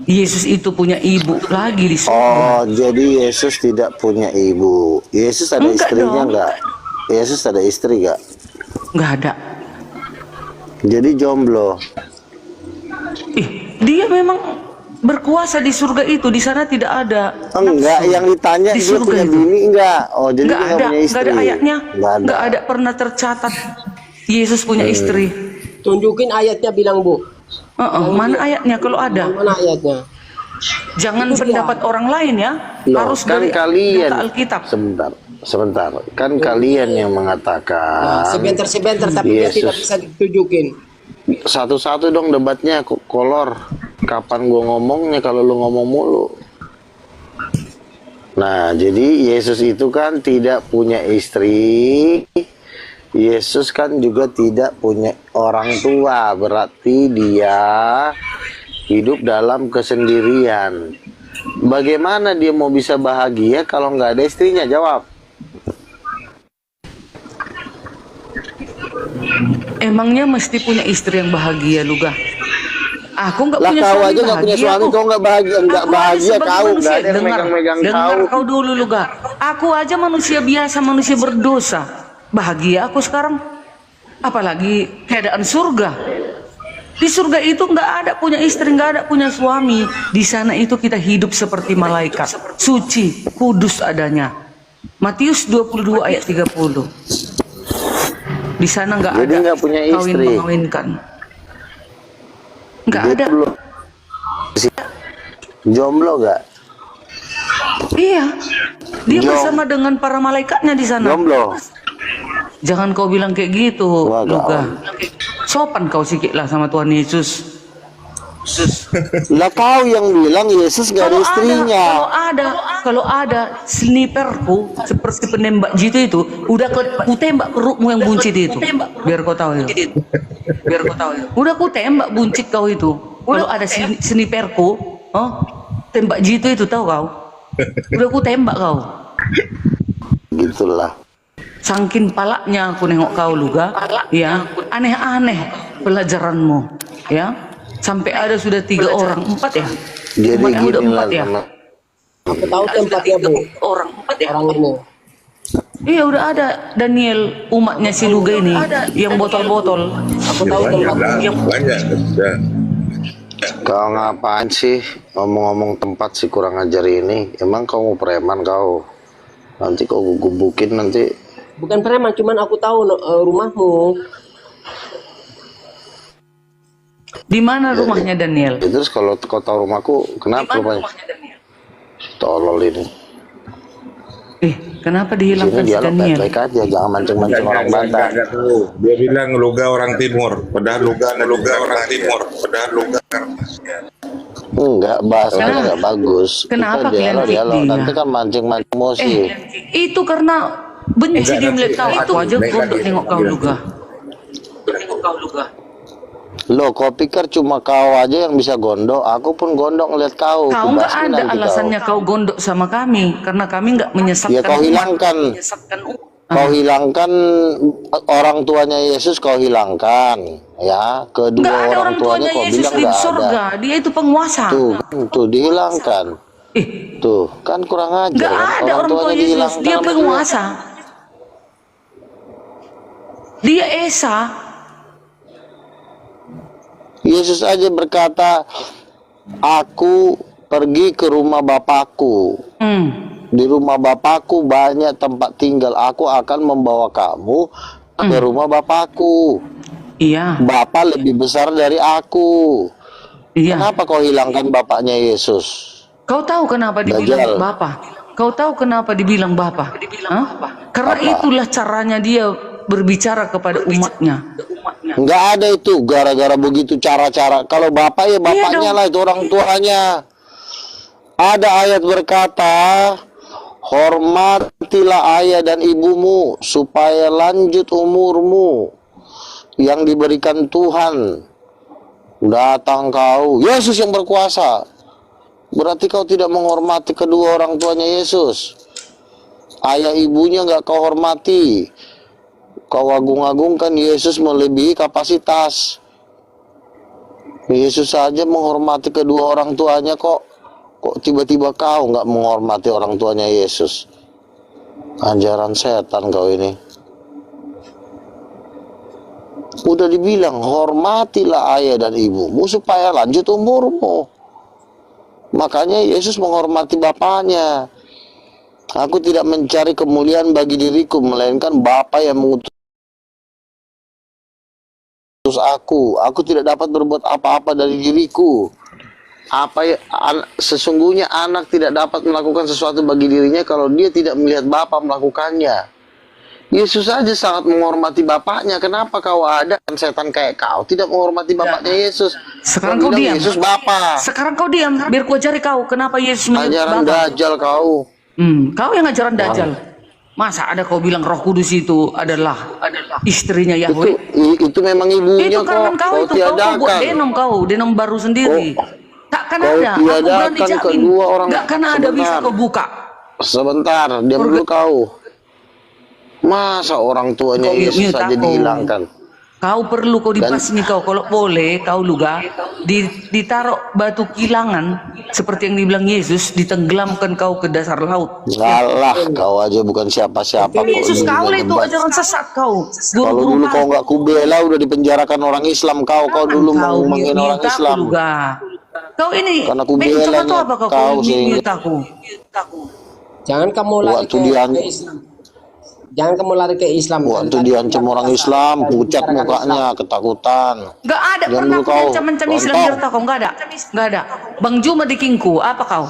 Yesus itu punya ibu lagi di sorga? Oh, jadi Yesus tidak punya ibu. Yesus ada Enggak istrinya dong. enggak? Yesus ada istri enggak? Enggak ada. Jadi jomblo. Dia memang berkuasa di surga itu. Di sana tidak ada. Enggak, nafsu. yang ditanya Di dia surga punya itu. bini enggak? Oh, jadi Enggak dia ada, punya istri. enggak ada ayatnya. Enggak ada. Pernah tercatat Yesus punya istri. Tunjukin ayatnya bilang Bu. Mana ayatnya kalau ada? Mana ayatnya? Jangan pendapat orang lain ya. Loh, Harus kan dari kalian data Alkitab. sebentar. Kan kalian yang mengatakan Sebentar tapi dia Yesus. tidak bisa ditunjukin. Satu-satu dong debatnya kolor. Kapan gua ngomongnya kalau lu ngomong mulu? Nah, jadi Yesus itu kan tidak punya istri. Yesus kan juga tidak punya orang tua. Berarti dia hidup dalam kesendirian. Bagaimana dia mau bisa bahagia kalau nggak ada istrinya? Jawab. Emangnya mesti punya istri yang bahagia, Luga? Aku nggak Lah punya kau suami aja nggak punya bahagia, suami, kok. kau nggak bahagia, nggak Aku aja bahagia sebagai kau, manusia, nggak ada yang megang-megang dengar kau. kau dulu, Luga. Aku aja manusia biasa, manusia berdosa. Bahagia aku sekarang. Apalagi keadaan surga. Di surga itu nggak ada punya istri, nggak ada punya suami. Di sana itu kita hidup seperti malaikat, suci, kudus adanya. Matius 22 ayat 30. Di sana nggak Jadi ada nggak punya kawin istri. mengawinkan. Nggak Dia ada. belum jomblo nggak? Iya. Dia Jom. bersama dengan para malaikatnya di sana. Jomblo. Jangan kau bilang kayak gitu, Wah, Luga. Sopan kau sikit lah sama Tuhan Yesus. Lah kau yang bilang Yesus nggak ada istrinya. Kalau ada sniperku seperti penembak jitu itu, udah ku tembak perutmu yang buncit itu. Biar kau tahu itu. Udah ku tembak buncit kau itu. Kalau ada sniperku, tembak jitu itu tahu kau. Udah ku tembak kau. Gitulah. Saking palaknya aku nengok kau, Luga. Ya, aneh-aneh pelajaranmu. Ya, sampai ada sudah 3 orang, 4 ya. Jadi Udah gini 4 ya. lah. Aku tahu tempatnya Bu. Orang 4 ya. Orang ini. Iya udah ada Daniel, umatnya si Luga ini yang botol-botol. Aku tahu tempatnya. Kau ngapain sih ngomong-ngomong tempat sih kurang ajar ini? Emang kau mau preman kau? Nanti kau gubukin nanti. Bukan preman, cuman aku tahu rumahmu. Di mana rumahnya Daniel? Ya, terus kalau kau tahu rumahku, kenapa rumahnya? Tolol ini. Kenapa Sini dihilangkan si dialog Daniel? baik-baik aja, jangan mancing-mancing orang Batak. Dia bilang Luga orang timur, padahal Luga orang timur, padahal Luga. Enggak, bahasanya enggak bagus. Kenapa Kita kalian dialog, fitnah? nanti kan mancing-mancing emosi. Itu karena benci dia melihat kau. Aku aja gondok nengok kau Luga. Loh, kau pikir cuma kau aja yang bisa gondok? Aku pun gondok ngeliat kau. Kau nggak Kubasmi ada nanti alasannya kau gondok sama kami karena kami nggak menyesatkan. Ya kau hilangkan. Kau hilangkan orang tuanya Yesus, kau hilangkan. Ya, kedua Nggak ada orang orang tuanya tuanya kau Yesus bilang di nggak ada. surga. Dia itu penguasa. Tuh dihilangkan. Tuh, kan kurang ajar. Nggak Kan? ada orang tua tuanya Yesus. dihilangkan Dia sama penguasa. Dia Esa. Yesus aja berkata, aku pergi ke rumah Bapakku. Di rumah Bapakku banyak tempat tinggal. Aku akan membawa kamu ke rumah Bapakku. Iya. Bapak lebih besar dari aku. Iya. Kenapa kau hilangkan bapaknya Yesus? Kau tahu kenapa dibilang Dajjal. Bapa? Kau tahu kenapa dibilang Bapa? Karena Apa? itulah caranya dia berbicara kepada umatnya. Nggak ada itu gara-gara begitu cara-cara. Kalau bapak ya bapaknya dong. lah, itu orang tuanya. Ada ayat berkata, Hormatilah ayah dan ibumu supaya lanjut umurmu yang diberikan Tuhan. Datang kau, Yesus yang berkuasa. Berarti kau tidak menghormati kedua orang tuanya Yesus. Ayah ibunya nggak kau hormati. Kau agung-agungkan Yesus melebihi kapasitas. Yesus saja menghormati kedua orang tuanya kok. Kok tiba-tiba kau nggak menghormati orang tuanya Yesus? Ajaran setan kau ini. Udah dibilang, hormatilah ayah dan ibumu supaya lanjut umurmu. Makanya Yesus menghormati bapaknya. Aku tidak mencari kemuliaan bagi diriku, melainkan Bapa yang mengutus aku. Aku tidak dapat berbuat apa-apa dari diriku. Sesungguhnya anak tidak dapat melakukan sesuatu bagi dirinya kalau dia tidak melihat Bapa melakukannya. Yesus saja sangat menghormati bapaknya. Kenapa kau ada setan kayak kau tidak menghormati bapaknya Yesus? Sekarang kau diam. Yesus Bapa. Sekarang kau diam, biar ku ajari kau kenapa Yesus menyebut Ajaran Bapa. dajjal kau. Kau yang ajaran dajjal. Masa ada kau bilang Roh Kudus itu adalah istrinya Yahweh? Itu memang ibunya Itu karena kau itu kau buat denom baru sendiri. Takkan Kau ada. Aku berani tiadakan jamin. kedua orang. Gak akan ada bisa kau buka. Sebentar, diam dulu kau. Masa orang tuanya Yesus saja dihilangkan? Kau perlu kau dibasmi kau. Kalau boleh kau luga ditaruh batu kilangan seperti yang dibilang Yesus, ditenggelamkan kau ke dasar laut. Salah, kau aja bukan siapa-siapa kok. Yesus kau dulu itu debat. ajaran sesat kau. Kalau dulu kau nggak kubela udah dipenjarakan orang Islam kau dulu mau menghina orang Islam. Kau ini Karena aku coba tuh apa kau sehingga mute aku. Jangan kamu lari waktu ke dia Islam. Jangan kamu lari ke Islam. waktu diancam orang Islam, pucat mukanya, ketakutan. Gak ada Jangan pernah dulu aku kau, ancam-ancam Islam lontong. Tirta kau, gak ada. Gak ada. Bang Juma di Kingku, apa kau?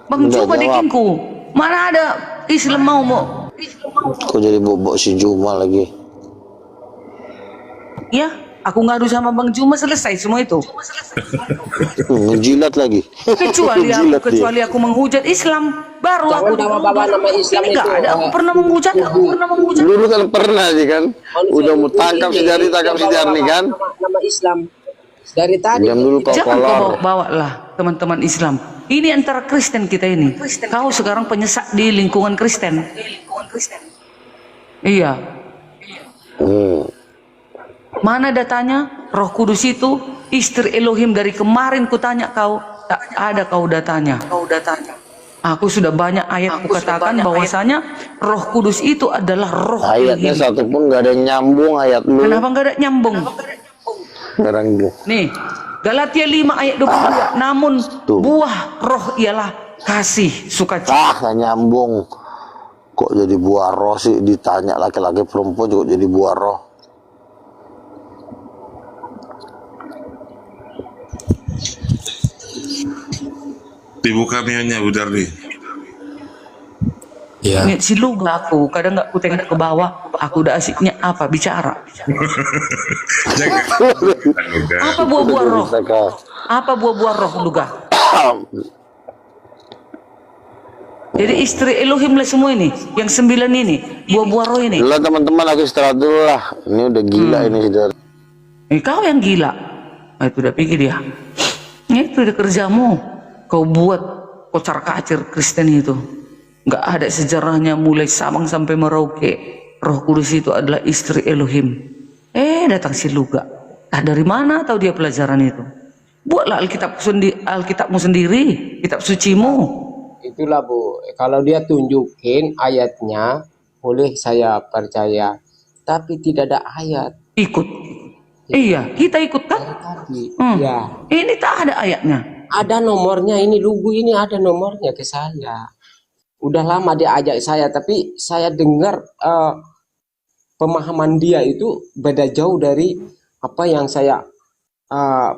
Bang Udah, Juma di jawab. Kingku, mana ada Islam mau. Kau jadi bobok si Juma lagi. Ya, aku ngadu sama Bang Juma selesai semua itu. Ngejilat lagi. Kecuali aku menghujat Islam, baru Jangan aku bawa nama Islam ini itu. gak ada. Aku pernah menghujat. Dulu kan pernah sih kan. Udah mau tangkap si Jarni, tangkap si Jarni kan. Nama Islam dari tadi. Diam dulu kau Jangan kau kolor. bawa lah teman-teman Islam. Ini antara Kristen kita ini. Kau sekarang penyesak di lingkungan Kristen. Iya. Mana datanya? Roh Kudus itu istri Elohim dari kemarin kutanya kau, tak ada kau datanya. Aku sudah banyak ayat kukatakan bahwasanya Roh Kudus itu adalah roh Ayatnya Elohim. satu pun gak ada nyambung ayat lu. Kenapa nggak ada nyambung? Sekarang gitu. Nih, Galatia 5 ayat 22. Namun buah roh ialah kasih, sukacita. Gak nyambung. Kok jadi buah roh sih? Ditanya laki-laki perempuan juga jadi buah roh. Dibuka mionya Bu Darni. Ya. Nih, si luga aku, kadang nggak ku tengok ke bawah, aku udah asiknya apa bicara. Apa buah-buah roh? Apa buah-buah roh luga? Jadi istri Elohim lah semua ini, yang 9 ini, buah-buah roh ini. Lah teman-teman, aku istirahat dulu lah. Ini udah gila ini sudah. Kau yang gila. Itu udah pikir dia. Itu udah kerjamu. Kau buat kocar-kacir Kristen itu. Nggak ada sejarahnya mulai Sabang sampai Merauke. Roh Kudus itu adalah istri Elohim. Datang si luga. Dari mana tahu dia pelajaran itu? Buatlah Alkitabmu sendiri, kitab sucimu. Itulah Bu, kalau dia tunjukin ayatnya, boleh saya percaya. Tapi tidak ada ayat. Ikut. Iya, kita ikut kan? Ya. Ini tak ada ayatnya. Ada nomornya ini, Lugu ini ada nomornya ke saya. Udah lama dia ajak saya, tapi saya dengar pemahaman dia itu beda jauh dari apa yang saya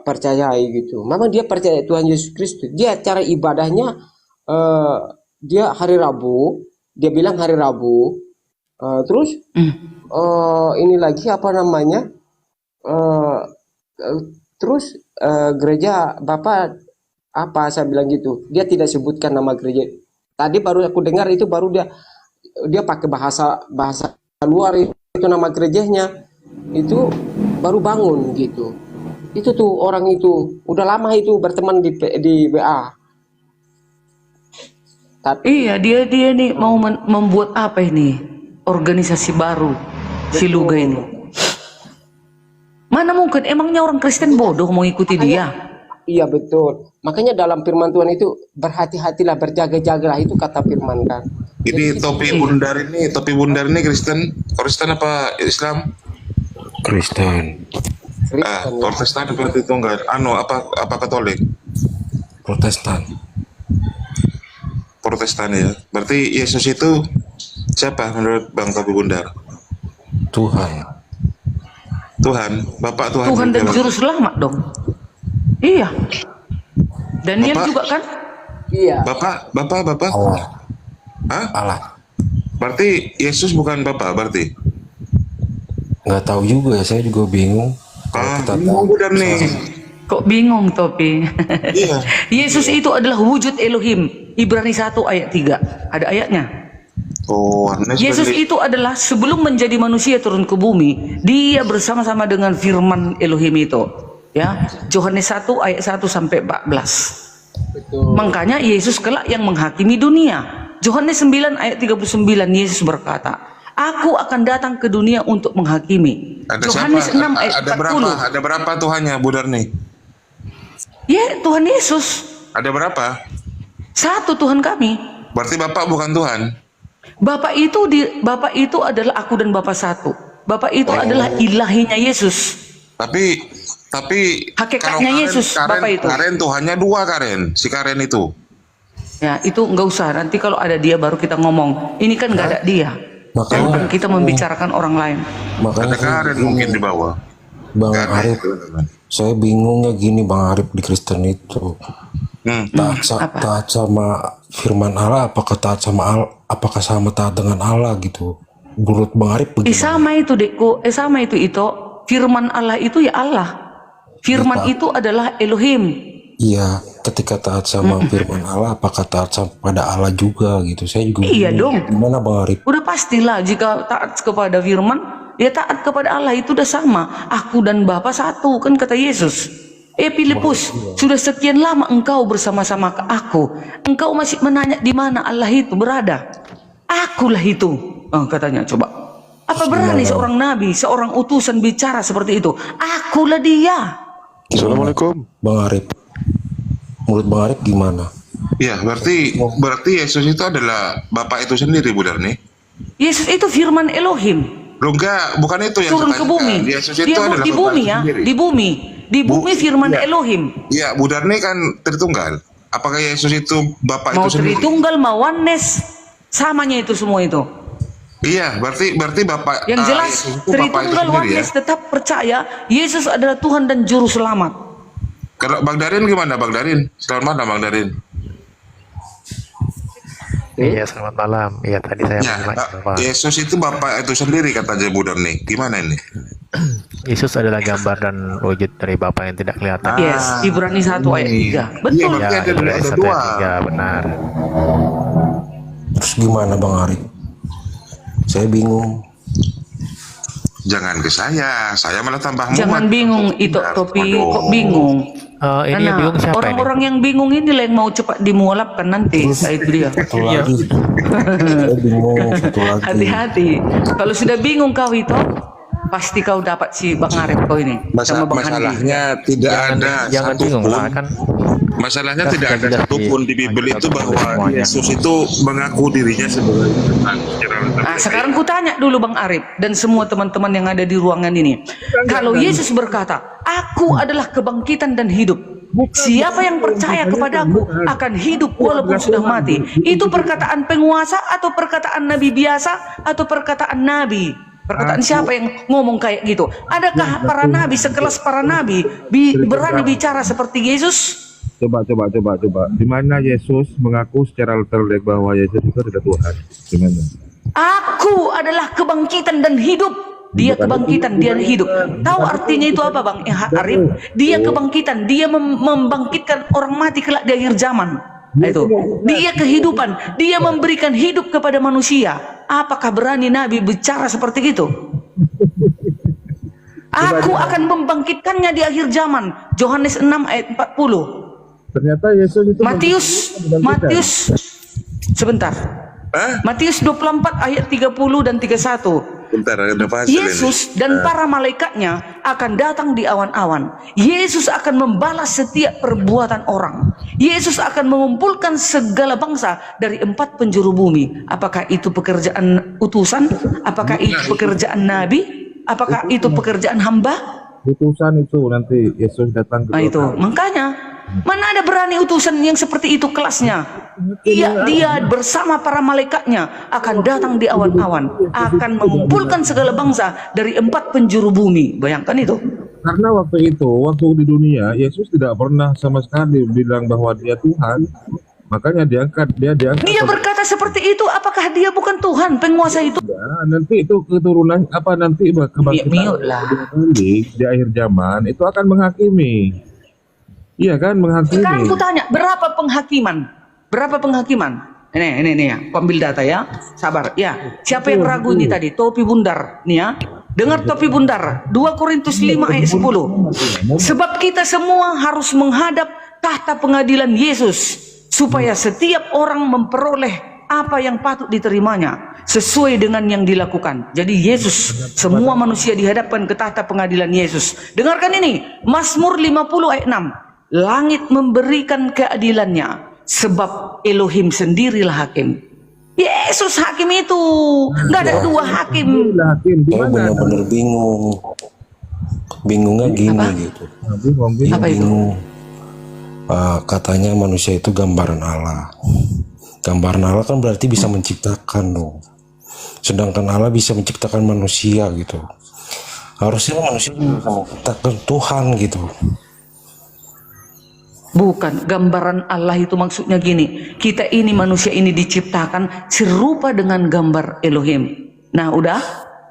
percayai gitu. Memang dia percaya Tuhan Yesus Kristus. Dia cara ibadahnya dia hari Rabu, dia bilang hari Rabu. Terus ini lagi apa namanya? Terus gereja Bapak Apa saya bilang gitu? Dia tidak sebutkan nama gereja. Tadi baru aku dengar itu, baru dia pakai bahasa luar itu nama gerejanya. Itu baru bangun gitu. Itu tuh orang itu udah lama itu berteman di WA. Tapi Iya, dia nih mau membuat apa ini? Organisasi baru si Luga ini. Mana mungkin, emangnya orang Kristen bodoh mau ikuti dia? iya betul. Makanya dalam firman Tuhan itu berhati-hatilah, berjaga-jagalah, itu kata firman kan. Ini topi bundar ini Kristen apa Islam? Kristen. Protestan berarti itu enggak. Apa Katolik? Protestan ya. Berarti Yesus itu siapa menurut Bang Topi Bundar? Tuhan, Bapak Tuhan. Tuhan dan Juru Selamat dong. Iya. Daniel Bapak? juga kan? Iya. Bapak. Hah? Allah. Berarti Yesus bukan Bapak berarti? Nggak tahu juga ya, saya juga bingung. Bingung udah nih. Kok bingung Topi? Iya. Yesus itu adalah wujud Elohim. Ibrani 1 ayat 3. Ada ayatnya. Oh, Yesus itu adalah sebelum menjadi manusia turun ke bumi, dia bersama-sama dengan firman Elohim itu. Ya, Yohanes 1 ayat 1 sampai 14. Betul. Makanya Yesus kelak yang menghakimi dunia. Yohanes 9 ayat 39 Yesus berkata, "Aku akan datang ke dunia untuk menghakimi." Ada Yohanes siapa? 6 ayat Ada 40. Ada berapa Tuhannya, Budar nih? Ya, Tuhan Yesus. Ada berapa? Satu Tuhan kami. Berarti Bapak bukan Tuhan? Bapak itu adalah aku dan Bapak satu. Bapak itu adalah ilahinya Yesus. Tapi Hakikatnya kalau Yesus, Bapak itu. Karen Tuhannya dua, Karen. Si Karen itu. Ya, itu nggak usah. Nanti kalau ada dia baru kita ngomong. Ini kan nggak ada dia. Makanya Kita membicarakan orang lain. Ada Karen mungkin di bawah. Bang Arif, saya bingungnya gini Bang Arif, di Kristen itu taat sama firman Allah, apakah taat dengan Allah gitu? Menurut Bang Arif bagaimana? Sama itu Dekku, sama itu firman Allah itu ya Allah. Firman itu adalah Elohim. Iya, ketika taat sama firman Allah, apakah taat pada Allah juga gitu? Saya juga Iya bingung. dong. Gimana Bang Arif? Udah pastilah jika taat kepada firman, ya taat kepada Allah, itu udah sama. Aku dan Bapa satu, kan kata Yesus. Filipus, sudah sekian lama engkau bersama-sama aku. Engkau masih menanya di mana Allah itu berada. Akulah itu. Katanya, coba. Apa berani seorang nabi, seorang utusan bicara seperti itu? Akulah dia. Assalamualaikum Bang Arif. Menurut Bang Arif gimana? Iya, berarti Yesus itu adalah Bapak itu sendiri, Budar nih. Yesus itu firman Elohim. Loh enggak, bukan itu yang Turun saya ke bumi. tanyakan. Yesus itu Dia adalah di Bapak bumi itu ya, sendiri. di bumi firman Elohim. Iya, Budar nih kan Tritunggal. Apakah Yesus itu Bapak Mau itu sendiri? Tritunggal, mau oneness, samanya itu semua itu. Iya, berarti Bapak Yang jelas Yesus itu Bapak itu Tritunggal sendiri ya. oneness tetap percaya Yesus adalah Tuhan dan Juru Selamat. Kalau Bang Darin gimana, Bang Darin? Selamat malam, Bang Darin. Iya, selamat malam. Iya, tadi saya Yesus itu Bapak itu sendiri katanya Budar nih. Gimana ini? Yesus adalah gambar dan wujud dari Bapa yang tidak kelihatan. Yes, Ibrani 1 ayat 3. Betul. Iya, Ya, ada Ibrani 1 dua. ayat 3, benar. Terus gimana Bang Arif? Saya bingung. Jangan ke saya malah tambah muat. Jangan bingung itu Topi, kok bingung? Ini yang bingung siapa ini? Orang-orang yang bingung ini lah yang mau cepat dimualapkan nanti. Itu dia. Saya bingung satu lagi. Hati-hati. Kalau sudah bingung kau itu, pasti kau dapat si Bang Arif kau ini. Sama Bang Handi. Masalahnya tidak ada Jangan bingung lah kan. Masalahnya tidak ada satupun di Bible itu bahwa Yesus itu mengaku dirinya sebagai Tuhan. Nah, sekarang ku tanya dulu Bang Arif dan semua teman-teman yang ada di ruangan ini. Kalau Yesus berkata, "Aku adalah kebangkitan dan hidup. Siapa yang percaya kepadaku akan hidup walaupun sudah mati." Itu perkataan penguasa atau perkataan nabi biasa atau perkataan nabi? Perkataan siapa yang ngomong kayak gitu? Adakah para nabi sekelas para nabi berani bicara seperti Yesus? Coba. Di mana Yesus mengaku secara literal bahwa Yesus itu adalah Tuhan? Di mana? Aku adalah kebangkitan dan hidup. Dia kebangkitan, dia hidup. Tahu artinya itu apa, Bang Arif? Dia kebangkitan, dia membangkitkan orang mati kelak di akhir zaman. Nah, itu. Dia kehidupan, dia memberikan hidup kepada manusia. Apakah berani Nabi bicara seperti itu? Aku akan membangkitkannya di akhir zaman. Yohanes 6 ayat 40. Ternyata Yesus itu Matius sebentar. Matius 24 ayat 30 dan 31. Bentar, ada pasal Yesus ini. dan para malaikatnya akan datang di awan-awan. Yesus akan membalas setiap perbuatan orang. Yesus akan mengumpulkan segala bangsa dari 4 penjuru bumi. Apakah itu pekerjaan utusan? Apakah itu pekerjaan nabi? Apakah itu pekerjaan hamba? Utusan itu nanti Yesus datang ke itu. Makanya mana ada berani utusan yang seperti itu kelasnya? Dia bersama para malaikatnya akan datang di awan-awan, akan mengumpulkan segala bangsa dari 4 penjuru bumi. Bayangkan itu. Karena waktu di dunia Yesus tidak pernah sama sekali bilang bahwa dia Tuhan. Makanya dia diangkat. Dia berkata seperti itu, apakah dia bukan Tuhan, penguasa itu? Ya, nanti itu keturunan nanti kebangkitan di akhir zaman itu akan menghakimi. Iya kan, menghakimi. Sekarang aku tanya, berapa penghakiman? Berapa penghakiman? Ini ya, ambil data ya. Sabar. Ya, siapa yang ragu ini tadi? Topi bundar, nih ya. Dengar topi bundar. 2 Korintus 5 ayat 10. Sebab kita semua harus menghadap tahta pengadilan Yesus, supaya setiap orang memperoleh apa yang patut diterimanya sesuai dengan yang dilakukan. Jadi Yesus, semua manusia dihadapkan ke tahta pengadilan Yesus. Dengarkan ini, Mazmur 50 ayat 6. Langit memberikan keadilannya, sebab Elohim sendirilah hakim. Yesus hakim itu, nggak ada dua hakim. Saya benar-benar bingung. Bingungnya gini gitu. Apa itu? Bingung. Katanya manusia itu gambaran Allah. Gambaran Allah kan berarti bisa menciptakan dong. Sedangkan Allah bisa menciptakan manusia gitu. Harusnya manusia bisa menciptakan Tuhan gitu. Bukan, gambaran Allah itu maksudnya gini, kita ini manusia ini diciptakan serupa dengan gambar Elohim. Nah udah,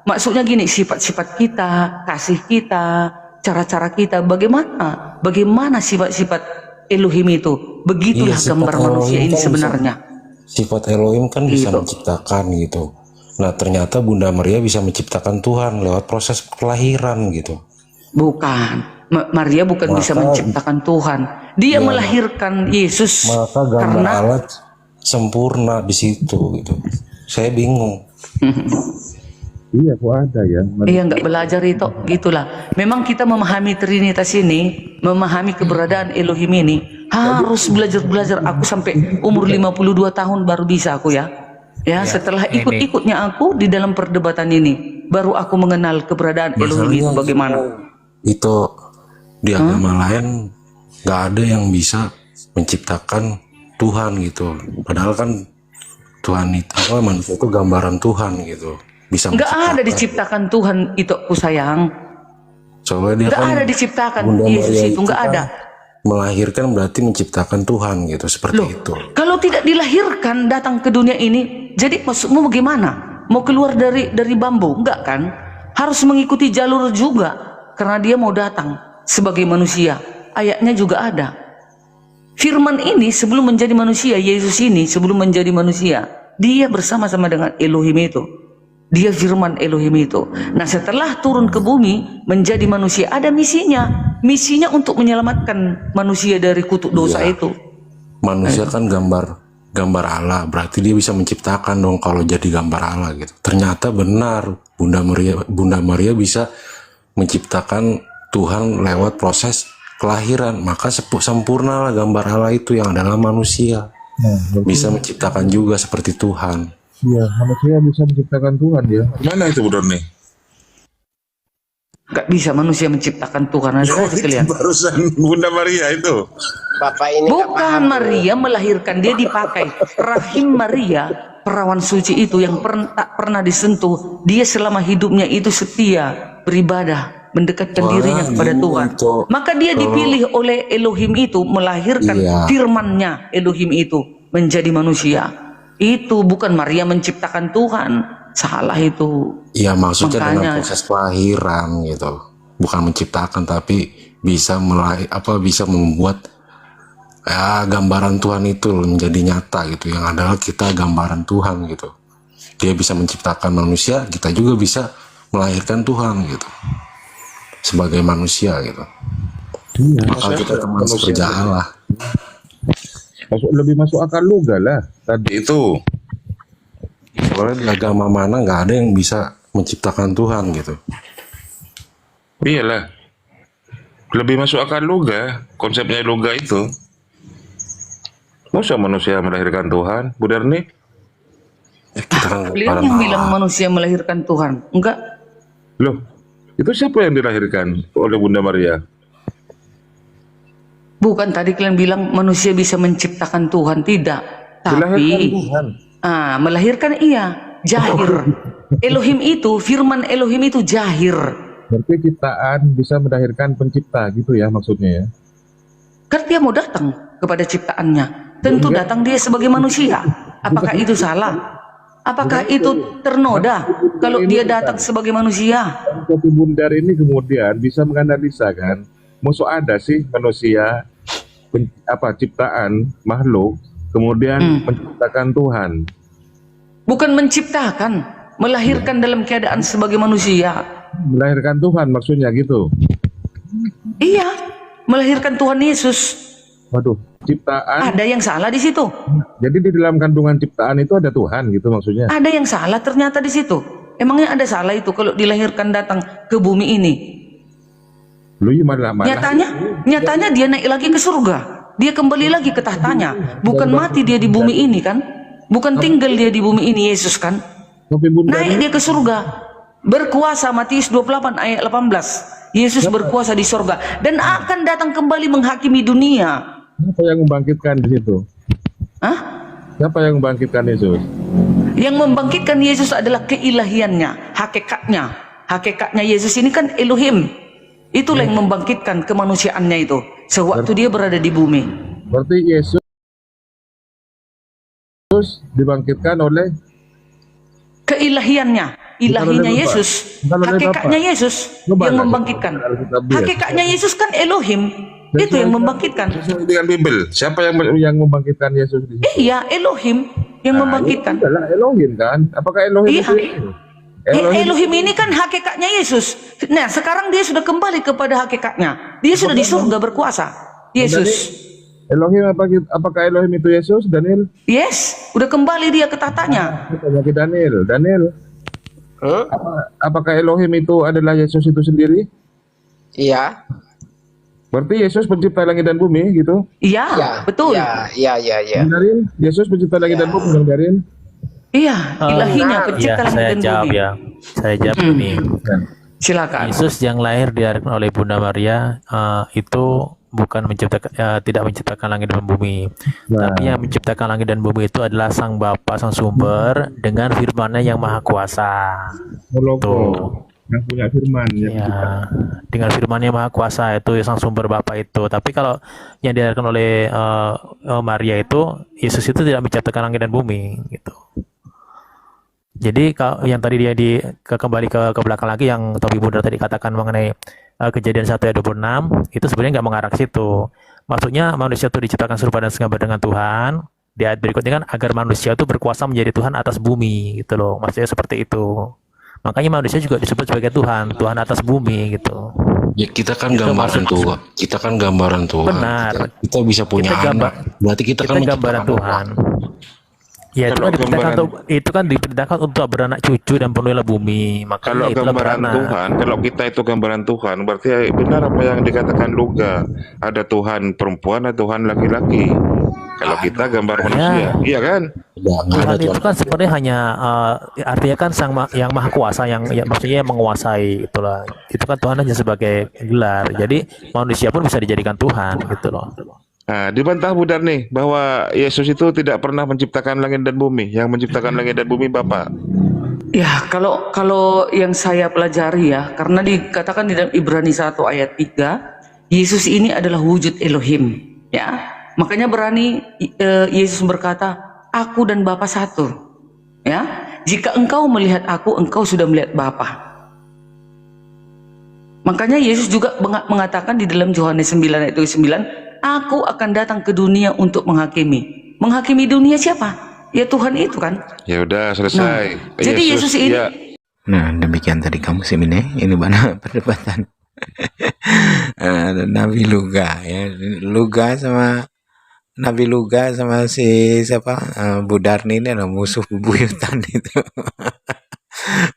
maksudnya gini, sifat-sifat kita, kasih kita, cara-cara kita, bagaimana sifat-sifat Elohim itu. Begitulah gambar manusia ini sebenarnya. Sifat Elohim kan bisa menciptakan gitu. Nah ternyata Bunda Maria bisa menciptakan Tuhan lewat proses kelahiran gitu. Bukan, Maria bukan bisa menciptakan Tuhan. Dia melahirkan Yesus. Maka gambar Allah sempurna di situ gitu. Saya bingung. Iya, kok ada ya? Iya, nggak belajar itu, gitulah. Memang kita memahami Trinitas ini, memahami keberadaan Elohim ini, harus belajar. Aku sampai umur 52 tahun baru bisa aku ya. Ya, setelah ikut-ikutnya aku di dalam perdebatan ini, baru aku mengenal keberadaan Elohim itu bagaimana. Itu di agama lain nggak ada yang bisa menciptakan Tuhan gitu. Padahal kan Tuhan itu manusia itu gambaran Tuhan gitu. Bisa nggak ada diciptakan Tuhan itu, aku sayang. Soalnya dia nggak kan ada diciptakan Bunda Yesus Maria itu nggak kan ada. Melahirkan berarti menciptakan Tuhan gitu, seperti itu. Kalau tidak dilahirkan datang ke dunia ini, jadi maksudmu bagaimana? Mau keluar dari bambu? Enggak kan? Harus mengikuti jalur juga. Karena dia mau datang sebagai manusia. Ayatnya juga ada. Firman ini sebelum menjadi manusia, Yesus ini sebelum menjadi manusia, dia bersama-sama dengan Elohim itu. Dia firman Elohim itu. Nah setelah turun ke bumi menjadi manusia, ada misinya. Misinya untuk menyelamatkan manusia dari kutuk dosa itu. Manusia kan gambar Allah, berarti dia bisa menciptakan dong kalau jadi gambar Allah gitu. Ternyata benar Bunda Maria bisa menciptakan Tuhan lewat proses kelahiran. Maka sempurnalah gambar Allah itu yang adalah manusia. Bisa menciptakan juga seperti Tuhan. Iya, manusia bisa menciptakan Tuhan ya. Mana itu Bro nih? Gak bisa manusia menciptakan Tuhan. Ada sekalian. Barusan Bunda Maria itu. Bapak ini bukan Maria melahirkan, dia dipakai. Rahim Maria, perawan suci itu yang tak pernah disentuh. Dia selama hidupnya itu setia, beribadah, mendekatkan dirinya kepada Tuhan. Maka dia dipilih oleh Elohim itu melahirkan firman-Nya Elohim itu menjadi manusia. Itu bukan Maria menciptakan Tuhan. salah itu. Ya maksudnya dengan Makanya proses kelahiran gitu, bukan menciptakan tapi bisa bisa membuat ya, gambaran Tuhan itu menjadi nyata gitu, yang adalah kita gambaran Tuhan gitu. Dia bisa menciptakan manusia, kita juga bisa melahirkan Tuhan gitu sebagai manusia gitu. Maka kita teman sekerja Allah. Lebih masuk akal juga lah tadi itu. Soalnya di agama mana nggak ada yang bisa menciptakan Tuhan gitu. Iyalah. Lebih masuk akal juga konsepnya loga itu. Masa manusia melahirkan Tuhan, Bu Darni? beliau yang bilang manusia melahirkan Tuhan. Enggak. Loh, itu siapa yang dilahirkan oleh Bunda Maria? Bukan tadi kalian bilang manusia bisa menciptakan Tuhan, tidak. Dilahirkan Tapi Tuhan. melahirkan iya, jahir. Elohim itu, firman Elohim itu jahir. Berarti ciptaan bisa melahirkan pencipta gitu ya maksudnya ya? Kan dia mau datang kepada ciptaannya. Tentu datang dia sebagai manusia. Apakah itu salah? Apakah itu ternoda kalau dia datang sebagai manusia? Kopi Bundar ini kemudian bisa menganalisa kan, maksud ada sih manusia ciptaan makhluk kemudian menciptakan Tuhan. Bukan menciptakan, melahirkan dalam keadaan sebagai manusia. Melahirkan Tuhan maksudnya gitu. Iya, melahirkan Tuhan Yesus. Waduh, ciptaan. Ada yang salah di situ. Jadi di dalam kandungan ciptaan itu ada Tuhan gitu maksudnya. Ada yang salah ternyata di situ. Emangnya ada salah itu kalau dilahirkan datang ke bumi ini? Nyatanya dia naik lagi ke surga. Dia kembali lagi ke tahtanya. Bukan mati dia di bumi ini kan? Bukan tinggal dia di bumi ini Yesus kan? Naik dia ke surga. Berkuasa, Matius 28 ayat 18. Yesus berkuasa di surga dan akan datang kembali menghakimi dunia. Siapa yang membangkitkan di situ? Hah? Siapa yang membangkitkan Yesus? Yang membangkitkan Yesus adalah keilahiannya, hakikatnya. Hakikatnya Yesus ini kan Elohim. Itulah yang membangkitkan kemanusiaannya itu sewaktu dia berada di bumi. Berarti Yesus dibangkitkan oleh keilahiannya, ilahinya Yesus, hakikatnya Yesus yang membangkitkan. Hakikatnya Yesus kan Elohim. Itu yang membangkitkan. Dengan Bible, siapa yang membangkitkan Yesus di situ? Iya, Elohim yang membangkitkan. Itu adalah Elohim kan? Apakah Elohim itu? Elohim ini kan hakikatnya Yesus. Nah, sekarang dia sudah kembali kepada hakikatnya. Dia sudah di surga berkuasa. Yesus. Elohim apakah Elohim itu Yesus, Daniel? Yes, udah kembali dia ke tahtanya. Tanya ke Daniel. Apakah Elohim itu adalah Yesus itu sendiri? Iya. Berarti Yesus pencipta langit dan bumi gitu? Iya, betul. Iya. Darin, Yesus pencipta langit dan bumi, Bang Darin? Iya, ilahinya pencipta langit dan bumi. Saya jawab ini. Silakan. Yesus yang lahir diarahkan oleh Bunda Maria itu bukan tidak menciptakan langit dan bumi, tapi yang menciptakan langit dan bumi itu adalah Sang Bapa, Sang Sumber dengan firman-Nya yang Maha Kuasa. Tuh. Yang punya firman ya, dengan firman-Nya Maha Kuasa itu Sang Sumber Bapa itu. Tapi kalau yang diarahkan oleh Maria itu, Yesus itu tidak menciptakan langit dan bumi gitu. Jadi kalau yang tadi dia kembali ke belakang lagi yang Tobi Bunda tadi katakan mengenai Kejadian 1 ayat 26 itu sebenarnya nggak mengarah ke situ. Maksudnya manusia itu diciptakan serupa dan segambar dengan Tuhan. Di ayat berikutnya kan agar manusia itu berkuasa menjadi Tuhan atas bumi gitu loh. Maksudnya seperti itu. Makanya manusia juga disebut sebagai Tuhan atas bumi gitu. Ya kita kan gambaran Tuhan. Kita kan gambaran Tuhan. Benar. Kita bisa punya anak. Berarti kita kan gambaran Tuhan. Ya itu kan diperintahkan untuk beranak cucu dan penuhilah bumi. Makanya kalau gambaran Tuhan, kalau kita itu gambaran Tuhan, berarti benar apa yang dikatakan Luga. Ada Tuhan perempuan, ada Tuhan laki-laki. Kalau kita gambar manusia, iya kan? Tuhan itu kan sebenarnya hanya artinya kan yang Maha Kuasa, yang maksudnya yang menguasai itulah. Itu kan Tuhan hanya sebagai gelar. Jadi manusia pun bisa dijadikan Tuhan gitu loh. Nah, dibantah Budar nih bahwa Yesus itu tidak pernah menciptakan langit dan bumi. Yang menciptakan langit dan bumi Bapa. Ya, kalau yang saya pelajari ya, karena dikatakan di dalam Ibrani 1 ayat 3, Yesus ini adalah wujud Elohim, ya. Makanya berani Yesus berkata, aku dan Bapa satu. Ya, jika engkau melihat aku, engkau sudah melihat Bapa. Makanya Yesus juga mengatakan di dalam Yohanes 9 ayat 9, aku akan datang ke dunia untuk menghakimi. Menghakimi dunia siapa? Ya Tuhan itu kan. Ya udah selesai. Jadi Yesus ini ya. Nah, demikian tadi kamu Simine. Ini mana perdebatan Nabi Luga ya. Nabi Luga sama si siapa Budarni ini adalah musuh bebuyutan itu.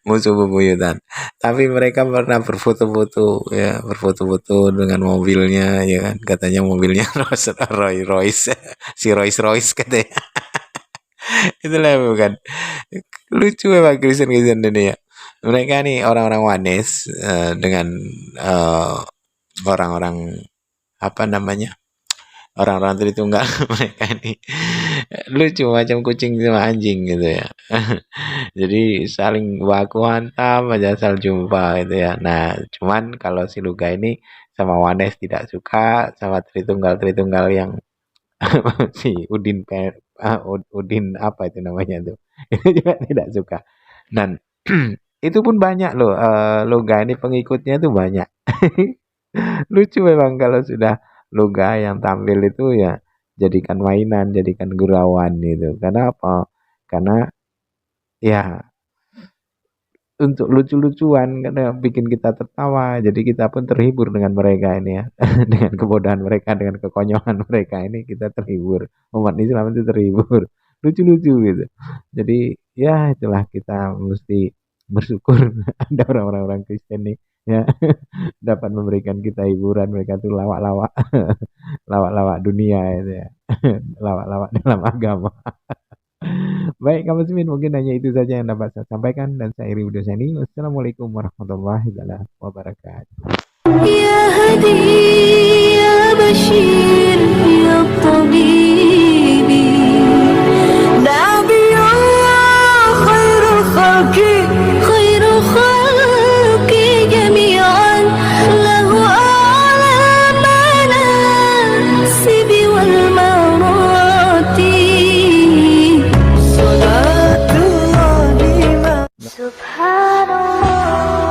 Musuh bebuyutan. Tapi mereka pernah berfoto-foto ya, berfoto-foto dengan mobilnya ya kan. Katanya mobilnya Royce, si Royce katanya. Itulah bukan. Lucu memang Kristen ini ya. Mereka nih orang-orang Wanes dengan orang-orang apa namanya? Orang-orang Tritunggal mereka ini lucu macam kucing sama anjing gitu ya. Jadi saling baku hantam aja asal jumpa gitu ya. Nah, cuman kalau si Luga ini sama Wanes tidak suka, sama Tritunggal yang si Udin apa itu namanya tuh. Itu juga tidak suka. Dan itu pun banyak loh, Luga ini pengikutnya tuh banyak. Lucu memang kalau sudah Luga yang tampil itu ya jadikan mainan, jadikan gurauan gitu. Karena apa? Karena ya untuk lucu-lucuan, karena bikin kita tertawa. Jadi kita pun terhibur dengan mereka ini ya. Dengan kebodohan mereka, dengan kekonyolan mereka ini kita terhibur. Umat Islam itu terhibur. Lucu-lucu gitu. Jadi ya itulah, kita mesti bersyukur ada orang-orang Kristen nih ya dapat memberikan kita hiburan. Mereka tuh lawak-lawak lawak-lawak dunia itu ya. Lawak-lawak dalam agama. Baik, kamu Muslimin, mungkin hanya itu saja yang dapat saya sampaikan, dan saya Iri Widosani. Wassalamualaikum warahmatullahi wabarakatuh. يا هدي يا بشير يا طبيب نبي الله خير خلق جميعا له أعلى المناسب والمراتب صلاة الله سبحان الله.